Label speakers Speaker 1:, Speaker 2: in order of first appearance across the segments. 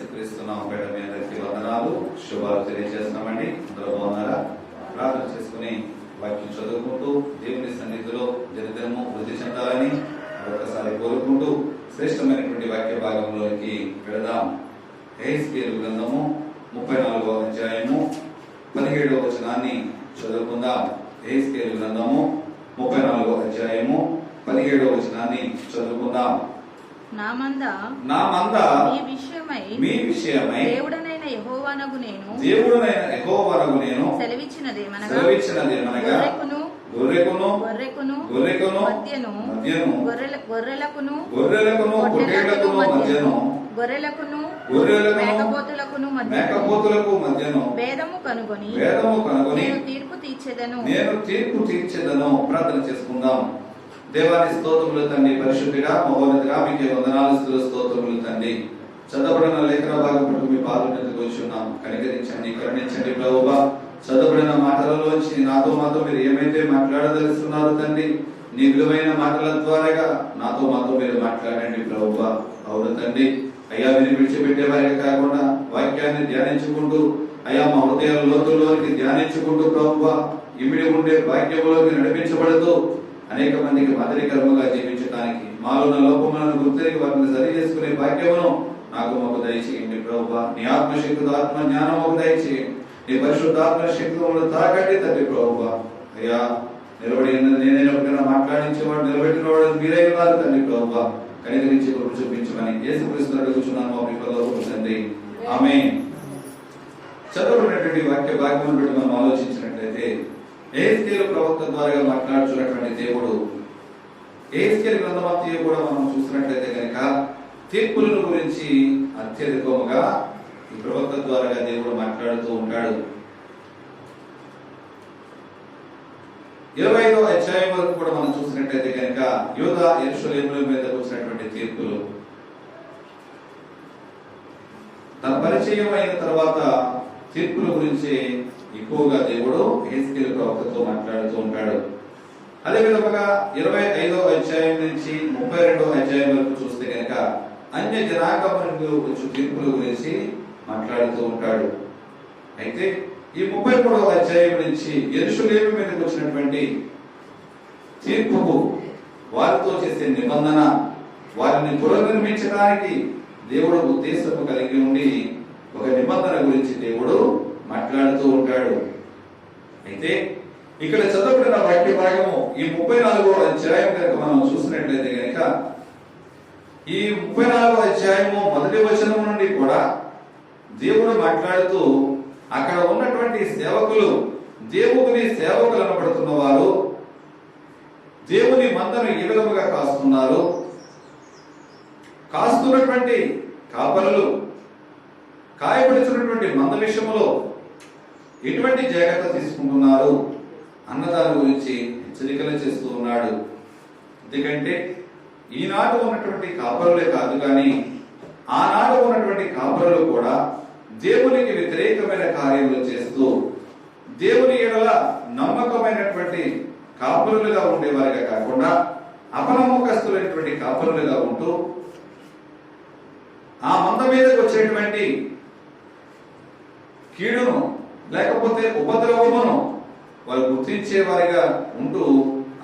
Speaker 1: యేసుక్రీస్తున్నాం పేట మీ అందరికీ వందనాలు శుభాలు తెలియజేస్తున్నామండి. అందరూ బాగున్నారా? ప్రార్థన చేసుకుని వాక్యం చదువుకుంటూ దేవుని సన్నిధిలో దినదినము వృద్ధి చెందాలని ఒకసారి కోరుకుంటూ శ్రేష్టమైనటువంటి వాక్య భాగంలోకి వెళదాం. యెహెజ్కేలు గ్రంథము 34వ అధ్యాయము 17వ వచనాన్ని చదువుకుందాం. యెహెజ్కేలు గ్రంథము 34వ అధ్యాయము 17వ వచనాన్ని చదువుకుందాం.
Speaker 2: నా మంద మీ విషయమై
Speaker 1: దేవుడనైన యెహోవానగు నేను
Speaker 2: సెలవిచ్చినదేమనగా
Speaker 1: గొర్రెకును
Speaker 2: మధ్యను గొర్రెలకును గొర్రెలకును మేకపోతులకును
Speaker 1: మధ్యను
Speaker 2: భేదము కనుగొని నేను తీర్పు తీర్చెదను.
Speaker 1: ప్రార్థన చేసుకుందాం. దేవాని స్తోత్రములు తండ్రి, పరిశుద్ధిగా మహోన్నతిగా మీకే వందనాలు స్తోత్రములు తండ్రి. చదవబడిన లేఖన భాగం పట్టు మీ పాదోన్నతికి వచ్చున్నాం. కనికరించండి, కరుణించండి ప్రభువా. చదవబడిన మాటలలోంచి నాతో మీరు ఏమైతే మాట్లాడదలుస్తున్నారో తండ్రి, నీ విలువైన మాటల ద్వారా నాతో మీరు మాట్లాడండి ప్రభువా. అవును తండ్రి, అయ్యా మీరు విడిచిపెట్టే వారికి కాకుండా వాక్యాన్ని ధ్యానించుకుంటూ అయ్యా మా హృదయాల లోతుల్లోనికి ధ్యానించుకుంటూ ప్రభువా ఇమిడి ఉండే వాక్యంలోకి నడిపించబడుతూ అనేక మందికి మాదిరికరముగా జీవించడానికి మాలో ఉన్న లోపములను గుర్తిరిగి వారిని సరి చేసుకునే భాగ్యమును మాకు దయచేయండి ప్రభువా. నీ ఆత్మశక్తితో ఆత్మ జ్ఞానం మాకు దయచేయండి. నీ పరిశుద్ధాత్మ శక్తులను తాకండి తండ్రి ప్రభువా. అయ్యా నిలబడి నేనైనా మాట్లాడించేవాడు నిలబెట్టినవాడు మీరే ఉన్నారు తండ్రి ప్రభువా. కనికరించి కృప చూపించమని యేసుక్రీస్తు అడుగుచున్నాము మీ పరలోకపు తండ్రి. ఆమేన్. చదవబడినటువంటి వాక్య భాగ్యం బట్టి మనం ఆలోచించినట్లయితే యెహెజ్కేలు ప్రవక్త ద్వారా మాట్లాడుతున్నటువంటి దేవుడు యెహెజ్కేలు గ్రంథమంతయు కూడా మనం చూసినట్లయితే కనుక తీర్పులను గురించి అత్యధికముగా ఈ ప్రవక్త ద్వారా దేవుడు మాట్లాడుతూ ఉంటాడు. 25వ అధ్యాయం వరకు కూడా మనం చూసినట్లయితే కనుక యూదా యెరూషలేముల మీద వచ్చినటువంటి తీర్పులు, తన పరిచయం అయిన తర్వాత తీర్పుల గురించి ఎక్కువగా దేవుడు యెహెజ్కేలు ప్రవక్తతో మాట్లాడుతూ ఉంటాడు. అదే విధంగా 25వ అధ్యాయం నుంచి 32వ అధ్యాయం వరకు చూస్తే కనుక అన్య జనాంగములకు వచ్చే తీర్పుల గురించి మాట్లాడుతూ ఉంటాడు. అయితే ఈ 33వ అధ్యాయం నుంచి యెరూషలేము మీదకి వచ్చినటువంటి తీర్పుకు వారితో చేసే నిబంధన, వారిని పునర్నిర్మించడానికి దేవుడు ఉద్దేశము కలిగి ఉండి ఒక నిబంధన గురించి దేవుడు మాట్లాడుతూ ఉంటాడు. అయితే ఇక్కడ చదవబడిన వాక్య భాగము ఈ 34వ అధ్యాయం కనుక మనం చూసినట్లయితే కనుక ఈ 34వ అధ్యాయము మొదటి వచనం నుండి కూడా దేవుడు మాట్లాడుతూ అక్కడ ఉన్నటువంటి సేవకులు, దేవుని సేవకులు అనబడుతున్న వారు దేవుని మందను ఏ విధముగా కాస్తున్నారు, కాస్తున్నటువంటి కాపరులు కాయపడుతున్నటువంటి మంద విషయంలో ఎటువంటి జాగ్రత్త తీసుకుంటున్నారు అన్న దాని గురించి హెచ్చరికలు చేస్తూ ఉన్నాడు. ఎందుకంటే ఈనాడు ఉన్నటువంటి కాపరులే కాదు కానీ ఆనాడు ఉన్నటువంటి కాపరులు కూడా దేవునికి వ్యతిరేకమైన కార్యములు చేస్తూ దేవుని ఎడల నమ్మకమైనటువంటి కాపరులుగా ఉండేవారిగా కాకుండా అపనమ్మకస్తులైనటువంటి కాపరులుగా ఉంటూ ఆ మంద మీదకి వచ్చేటువంటి కీడును లేకపోతే ఉపద్రవమును వారు గుర్తించే వారిగా ఉంటూ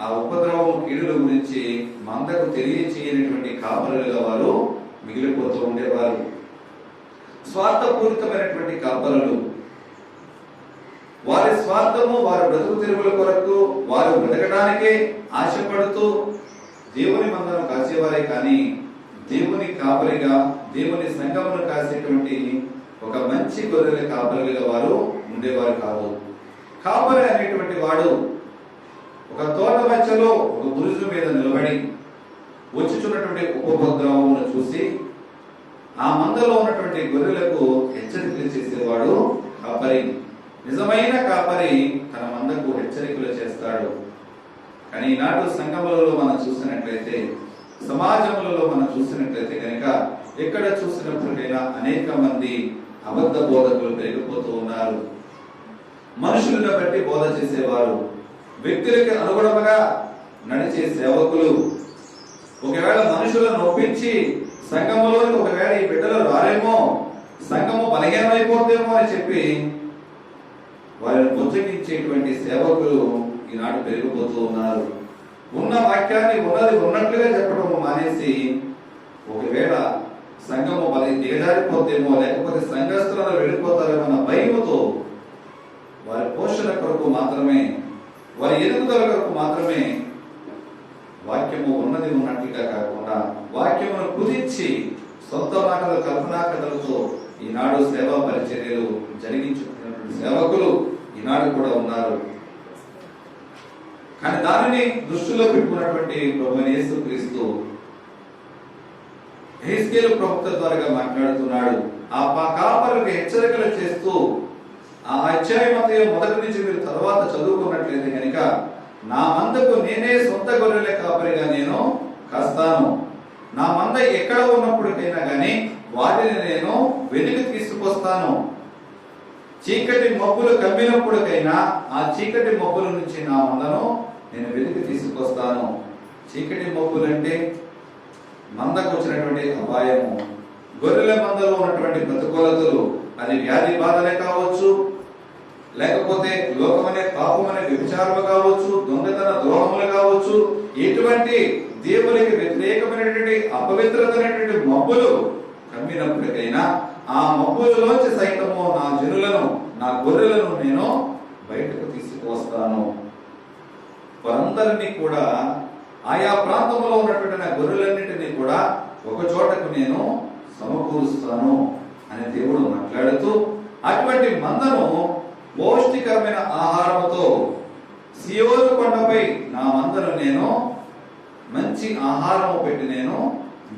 Speaker 1: ఆ ఉపద్రవము కీడుల గురించి మందకు తెలియచేయనటువంటి కాపరులుగా వారు మిగిలిపోతూ ఉండేవారు. స్వార్థపూరితమైనటువంటి కాపరులు, వారి స్వార్థము వారి బ్రతుకు తెరువుల కొరకు వారు బ్రతకడానికే ఆశపడుతూ దేవుని మందను కాసేవారే కానీ దేవుని కాపరిగా దేవుని సంఘమును కాసేటువంటి ఒక మంచి గొర్రెల కాపరులుగా వారు ఉండేవారు కాదు. కాపరి అనేటువంటి వాడు ఒక తోట మధ్యలో ఒక బురుజు మీద నిలబడి వచ్చుచున్నటువంటి ఉపద్రవమును చూసి ఆ మందలో ఉన్నటువంటి గొర్రెలకు హెచ్చరికలు చేసేవాడు కాపరి. నిజమైన కాపరి తన మందకు హెచ్చరికలు చేస్తాడు. కానీ ఈనాడు సంఘములలో మనం చూసినట్లయితే, సమాజములలో మనం చూసినట్లయితే కనుక ఎక్కడ చూసినప్పటికైనా అనేక మంది అబద్ధ బోధకులు పెరిగిపోతూ ఉన్నారు. మనుషులను బట్టి బోధ చేసేవారు, వ్యక్తులకు అనుగుణంగా నడిచే సేవకులు, ఒకవేళ మనుషులను ఒప్పించి సంఘములోకి ఒకవేళ ఈ బిడ్డలు రారేమో, బలహీనమైపోతేమో అని చెప్పి వారిని బుజ్జగించేటువంటి సేవకులు ఈనాడు పెరిగిపోతూ ఉన్నారు. ఉన్న వాక్యాన్ని ఉన్నది ఉన్నట్లుగా చెప్పడం మానేసి ఒకవేళ సంఘము దిగజారిపోతేమో లేకపోతే సంఘస్థులను వెళ్ళిపోతారేమో అన్న భయముతో వారి పోషణ కొరకు మాత్రమే, వారి ఎదుగుదల కొరకు మాత్రమే వాక్యము ఉన్నది ఉన్నట్లుగా కాకుండా వాక్యమును కుదించి సొంత మాటలు కల్పనా కథలతో ఈనాడు సేవా పరిచర్యలు జరిగించుకున్నటువంటి సేవకులు ఈనాడు కూడా ఉన్నారు. కానీ దానిని దృష్టిలో పెట్టుకున్నటువంటి ప్రభువైన యేసుక్రీస్తు యెహెజ్కేలు ప్రవక్త ద్వారా మాట్లాడుతున్నాడు. ఆ కాపరులకు హెచ్చరికలు చేస్తూ ఆ అధ్యాయం మొదటి నుంచి మీరు తర్వాత చదువుకున్నట్లయితే కనుక నా మందకు నేనే సొంత గొర్రెల కాపరిగా నేను కాస్తాను. నా మంద ఎక్కడ ఉన్నప్పటికైనా గాని వాటిని నేను వెలికి తీసుకొస్తాను. చీకటి మబ్బులు కమ్మినప్పటికైనా ఆ చీకటి మబ్బుల నుంచి నా మందను నేను వెలికి తీసుకొస్తాను. చీకటి మబ్బులు అంటే మందకు వచ్చినటువంటి అపాయము, గొర్రెల మందలో ఉన్నటువంటి ప్రతికూలతలు, అది వ్యాధి బాధలే కావచ్చు, లేకపోతే లోకమనే పాపమనే వ్యభిచారము కావచ్చు, దొంగతన ద్రోహములు కావచ్చు, ఎటువంటి దేవునికి వ్యతిరేకమైనటువంటి అపవిత్రతమైనటువంటి మబ్బులు కమ్మినప్పటికైనా ఆ మబ్బులలోంచి సైతము నా జనులను, నా గొర్రెలను నేను బయటకు తీసుకువస్తాను. వారందరినీ కూడా ఆయా ప్రాంతంలో ఉన్నటువంటి నా గొర్రెలన్నింటినీ కూడా ఒక చోటకు నేను సమకూరుస్తాను అని దేవుడు మాట్లాడుతూ, అటువంటి మందను పౌష్టికరమైన ఆహారముతో సియోను కొండపై నా మందను నేను మంచి ఆహారము పెట్టి నేను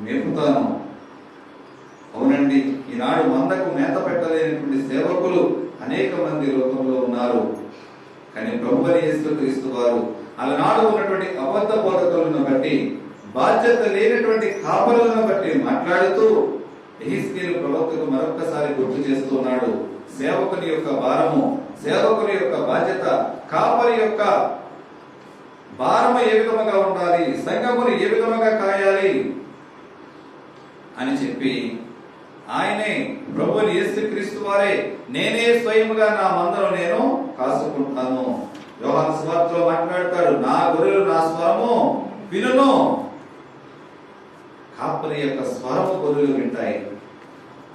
Speaker 1: మేపుతాను. అవునండి, ఈనాడు మందకు మేత పెట్టలేనటువంటి సేవకులు అనేక మంది లోకంలో ఉన్నారు. కానీ ప్రభువైన యేసుక్రీస్తు వారు అలనాడు ఉన్నటువంటి అబద్ధ బోధకులను బట్టి, బాధ్యత లేనటువంటి కాపరులను బట్టి మాట్లాడుతూ యెహెజ్కేలు ప్రవక్తకు మరొక్కసారి గుర్తు చేస్తున్నాడు. సేవకుని యొక్క భారము, సేవకుని యొక్క బాధ్యత, కాపరి యొక్క భారము ఏ విధముగా ఉండాలి, సంఘమును ఏ విధముగా కాయాలి అని చెప్పి ఆయనే ప్రభువైన యేసుక్రీస్తు వారే నేనే స్వయముగా నా మందను నేను కాసుకుంటాను. యోహాను సువార్తలో మాట్లాడతాడు, నా గొర్రెలు నా స్వరము వినును. కాపరి యొక్క స్వరము గొర్రెలు వింటాయి.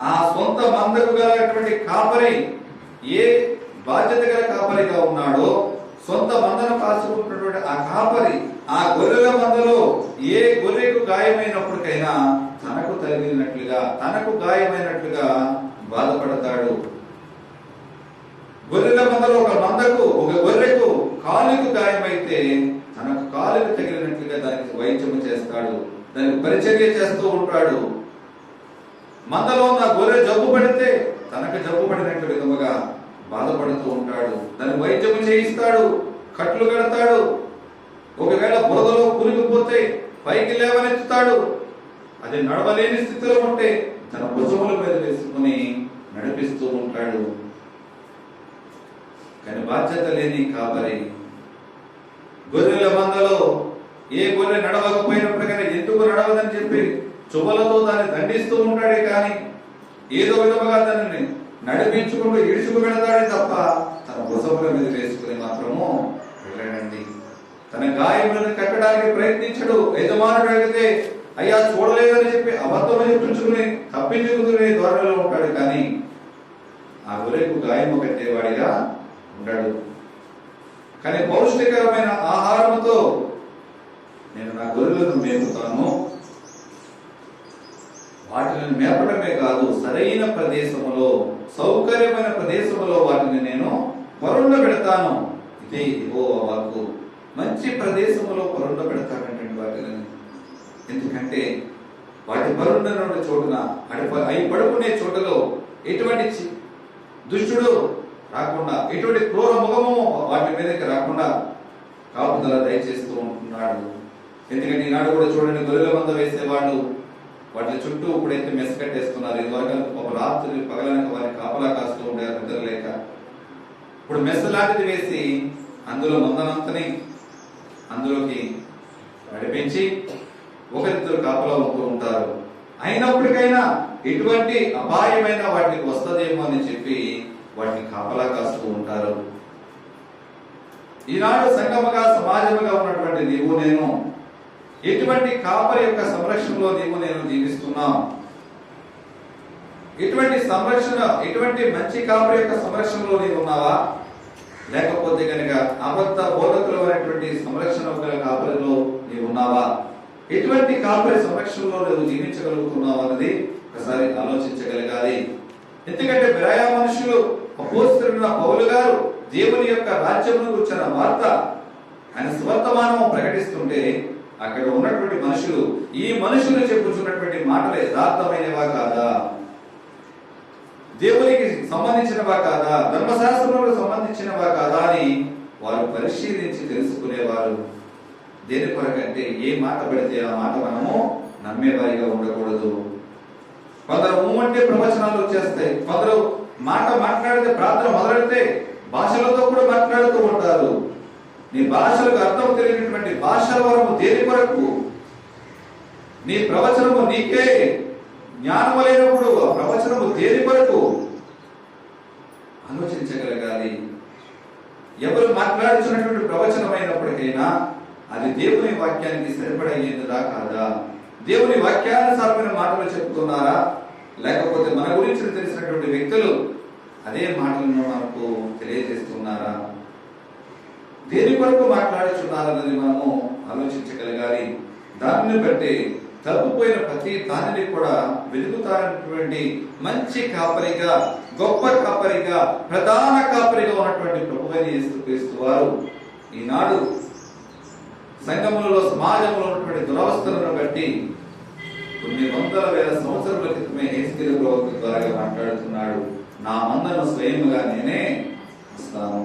Speaker 1: ఆ సొంత మందకు గలటువంటి కాపరి ఏ బాధ్యత గల కాపరిగా ఉన్నాడో, సొంత మందను కాసుకుంటున్నటువంటి ఆ కాపరి ఆ గొర్రెల మందలో ఏ గొర్రెకు గాయమైనప్పటికైనా తనకు తగిలినట్లుగా, తనకు గాయమైనట్లుగా బాధపడతాడు. గొర్రెల మందలో ఒక గొర్రెకు కాలుకు గాయమైతే తనకు కాలుకు తగిలినట్లుగా దానికి వైద్యము చేస్తాడు, దానికి పరిచర్య చేస్తూ ఉంటాడు. మందలో ఉన్న గొర్రె జబ్బు పడితే తనకు జబ్బు పడినట్టు విధముగా బాధపడుతూ ఉంటాడు, దాన్ని వైద్యము చేయిస్తాడు, కట్లు కడతాడు. ఒకవేళ బురదలో కురిగిపోతే పైకి లేవనెత్తుతాడు. అది నడవలేని స్థితిలో ఉంటే తన భుజముల మీద వేసుకుని నడిపిస్తూ ఉంటాడు. కానీ బాధ్యత లేని కాపరి గొర్రెల మందలో ఏ గొర్రె నడవకపోయినప్పటికైనా ఎందుకు నడవదని చెప్పి చువ్వలతో దాన్ని దండిస్తూ ఉంటాడే కానీ ఏదో విధముగా దాన్ని నడిపించుకుంటూ ఈడ్చుకు వెళతాడే తప్ప తన భుజముల మీద వేసుకుని మాత్రము వెళ్ళాడండి. తన గాయములను కట్టడానికి ప్రయత్నించడు. యజమానుడు అడిగితే అయ్యా చూడలేదని చెప్పి అబద్ధం చెప్పించుకుని తప్పించుకునే ధోరణిలో ఉంటాడు. కానీ ఆ గొర్రెకు గాయము కట్టేవాడిగా ఉంటాడు. కానీ పౌష్టికరమైన ఆహారముతో నేను నా గొర్రెలను మేపుతాను. వాటిని మేపడమే కాదు, సరైన ప్రదేశములో, సౌకర్యమైన ప్రదేశములో వాటిని నేను పరుండ పెడతాను. ఇదే యెహోవా వాక్కు. మంచి ప్రదేశములో పరుండ పెడతానంటే వాటిని. ఎందుకంటే వాటి పరుండనున్న చోటున, అవి పడుకునే చోటులో ఎటువంటి దుష్టుడు రాకుండా, ఎటువంటి క్రూర ముఖము వాటి మీదకి రాకుండా కాపుదల దయచేస్తూ ఉంటున్నాడు. ఎందుకంటే ఈనాడు కూడా చూడండి, గొర్రెల మంద వేసేవాళ్ళు వాటి చుట్టూ ఇప్పుడైతే మెస్ కట్టేస్తున్నారు. ఇదివరకు ఒక రాత్రి పగలనక వారి కాపలా కాస్తూ ఉండేవారు నిద్ర లేక. ఇప్పుడు మెస్ లాంటిది వేసి అందులో మందనంతని అందులోకి నడిపించి ఒకరిద్దరు కాపలా ఉంటూ ఉంటారు. అయినప్పటికైనా ఇటువంటి అపాయమైన వాటికి వస్తదేమో అని చెప్పి వాటిని కాపలా కాస్తూ ఉంటారు. ఈనాడు సంఘముగా సమాజముగా ఉన్నటువంటి నీవు నేను ఎటువంటి కాపరి యొక్క సంరక్షణలో నీవు నేను జీవిస్తున్నాం? ఇటువంటి సంరక్షణ, ఇటువంటి మంచి కాపరి యొక్క సంరక్షణలో నీవు ఉన్నావా? లేకపోతే కనుక అబద్ధ బోధకులు అనేటువంటి సంరక్షణ గల కాపరిలో నీవు ఉన్నావా? ఎటువంటి కాపరి సంరక్షణలో నువ్వు జీవించగలుగుతున్నావు అన్నది ఒకసారి ఆలోచించగలగాలి. ఎందుకంటే బెరాయా మనుషులు అపోస్తలుడైన పౌలు గారు దేవుని యొక్క రాజ్యమును గురించిన వార్త ఆయన స్వర్తమానము ప్రకటిస్తుంటే అక్కడ ఉన్నటువంటి మనుషులు ఈ మనుషులు చెప్పుచున్నటువంటి మాటలు యథార్థమైనవా కాదా, దేవునికి సంబంధించినవా కాదా, ధర్మశాస్త్రములకు సంబంధించినవా కాదా అని వారు పరిశీలించి తెలుసుకునేవారు. దేని కొరకంటే ఏ మాట పడితే ఆ మాట మనము నమ్మేవారిగా ఉండకూడదు. కొందరు అంటే ప్రవచనాలు వచ్చేస్తాయి, కొందరు మాట మాట్లాడితే ప్రార్థన మొదలెడితే భాషలతో కూడా మాట్లాడుతూ ఉంటారు. నీ భాషలకు అర్థం తెలియనటువంటి భాషల వరము దేని కొరకు? నీ ప్రవచనము నీకే జ్ఞానము లేనప్పుడు ఆ ప్రవచనము దేని కొరకు? ఆలోచించగలగాలి. ఎవరు మాట్లాడుతున్నటువంటి ప్రవచనం అయినప్పటికైనా అది దేవుని వాక్యానికి సరిపడేదా కాదా? దేవుని వాక్యానుసారమైన మాటలు చెప్తున్నారా, లేకపోతే మన గురించి తెలిసినటువంటి వ్యక్తులు అదే మాటలను మనకు తెలియజేస్తున్నారా? దేని కొరకు మాట్లాడుతున్నారన్నది మనము ఆలోచించగలగాలి. దానిని బట్టి తప్పిపోయిన ప్రతి దానిని కూడా వెతుకుతారన్నటువంటి మంచి కాపరిగా, గొప్ప కాపరిగా, ప్రధాన కాపరిగా ఉన్నటువంటి ప్రభువైన యేసుక్రీస్తు వారు ఈనాడు సంఘములలో, సమాజంలో ఉన్నటువంటి దురవస్థలను బట్టి కొన్ని వందల వేల సంవత్సరాల క్రితమే హెజ్కేలు ప్రవక్త ద్వారా మాట్లాడుతున్నాడు. నా మందను స్వయముగా నేనే ఇస్తాను.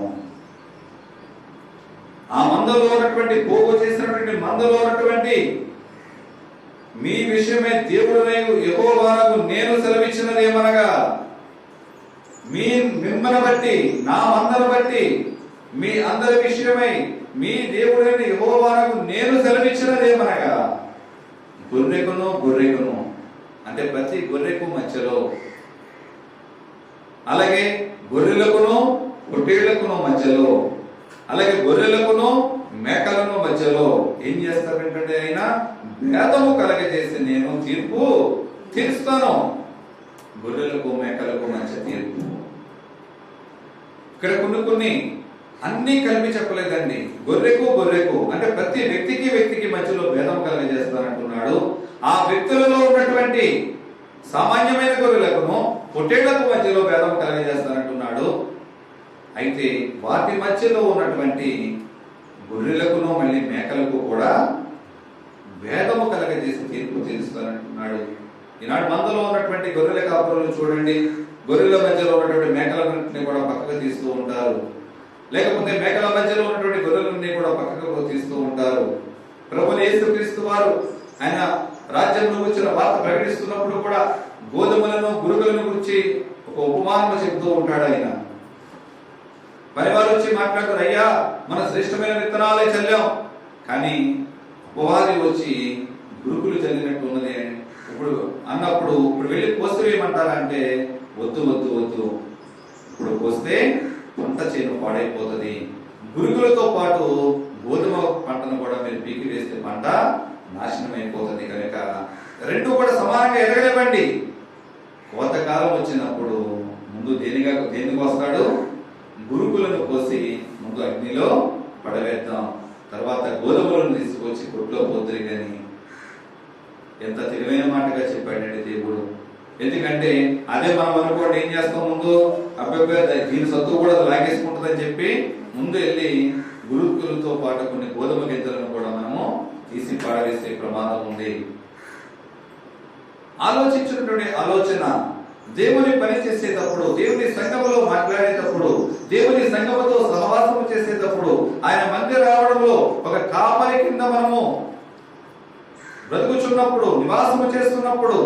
Speaker 1: ఆ మందలో ఉన్నటువంటి పోగు చేసినటువంటి మందలో ఉన్నటువంటి మీ విషయమే దేవుడనే యెహోవాకు నేను సెలవిచ్చినదేమనగా, మిమ్మల్ని బట్టి, నా మందను బట్టి, మీ అందరి విషయమై మీ దేవుడైన యెహోవాకు నేను సెలవిచ్చినదేమనగా, గొర్రెకును అంటే ప్రతి గొర్రెకు మధ్యలో, అలాగే గొర్రెలకును పొట్టేళ్లకును మధ్యలో, అలాగే గొర్రెలకును మేకలను మధ్యలో ఏం చేస్తారంటే ఆయన భేదము కలగజేసి నేను తీర్పు తీరుస్తాను. గొర్రెలకు మేకలకు మధ్య తీర్పు. ఇక్కడ కొన్ని అన్ని కలిపి చెప్పలేదండి. గొర్రెకు అంటే ప్రతి వ్యక్తికి మధ్యలో భేదం కలగజేస్తానంటున్నాడు. ఆ వ్యక్తులలో ఉన్నటువంటి సామాన్యమైన గొర్రెలకును పొట్టేళ్లకు మధ్యలో భేదం కలగజేస్తానంటున్నాడు. అయితే వాటి మధ్యలో ఉన్నటువంటి గొర్రెలకును మళ్ళీ మేకలకు కూడా భేదము కలగజేసి తీర్పు తీరుస్తానంటున్నాడు. ఈనాడు మందలో ఉన్నటువంటి గొర్రెల కాపురులు చూడండి, గొర్రెల మధ్యలో ఉన్నటువంటి మేకలన్నింటినీ కూడా పక్కకు తీస్తూ ఉంటారు, లేకపోతే మేకల మధ్యలో ఉన్నటువంటి గొర్రెలన్నీ కూడా పక్కకు తీస్తూ ఉంటారు. ప్రభువైన యేసుక్రీస్తు వారు ఆయన రాజ్యంలో వచ్చిన వార్త ప్రకటిస్తున్నప్పుడు కూడా గోధుమలను, గురుగులను గురించి ఒక ఉపమానం చెబుతూ ఉంటాడు. ఆయన పనివారు వచ్చి మాట్లాడుతారు, అయ్యా మన శ్రేష్టమైన విత్తనాలే చల్లాం, కానీ ఉపవాది వచ్చి గురుకులు చల్లినట్టు ఉన్నది ఇప్పుడు వెళ్ళి పోస్తే ఏమంటారంటే, వద్దు ఇప్పుడు పోస్తే పంట చేను పాడైపోతుంది, గురుగులతో పాటు గోధుమ పంటను కూడా మీరు పీకి వేస్తే పంట నాశనం అయిపోతుంది, కనుక రెండు కూడా సమానంగా ఎదగలేవండి. కోతకాలం వచ్చినప్పుడు ముందు దేనికి వస్తాడు? గురుకులను కోసి ముందు అగ్నిలో పడవేద్దాం, తర్వాత గోధుమలను తీసుకొచ్చి కొట్లో పోతుంది. కానీ ఎంత తెలివైన మాటగా చెప్పాడండి దేవుడు. ఎందుకంటే అదే మనం అనుకోండి, ఏం చేస్తాం, ముందు అబ్బాయి దీని సత్తు కూడా లాగేసుకుంటుందని చెప్పి ముందు వెళ్ళి గురుకులతో పాటు కొన్ని గోధుమ గింజలను కూడా మనము తీసి పాడవేసే ప్రమాదం ఉంది. ఆలోచించినటువంటి ఆలోచన దేవుని పని చేసేటప్పుడు, దేవుని సంఘములో మాట్లాడేటప్పుడు, దేవుని సంఘముతో సహవాసము చేసేటప్పుడు, ఆయన మందిర రావడంలో ఒక కాపరి కింద మనము బ్రతుకుచున్నప్పుడు, నివాసము చేస్తున్నప్పుడు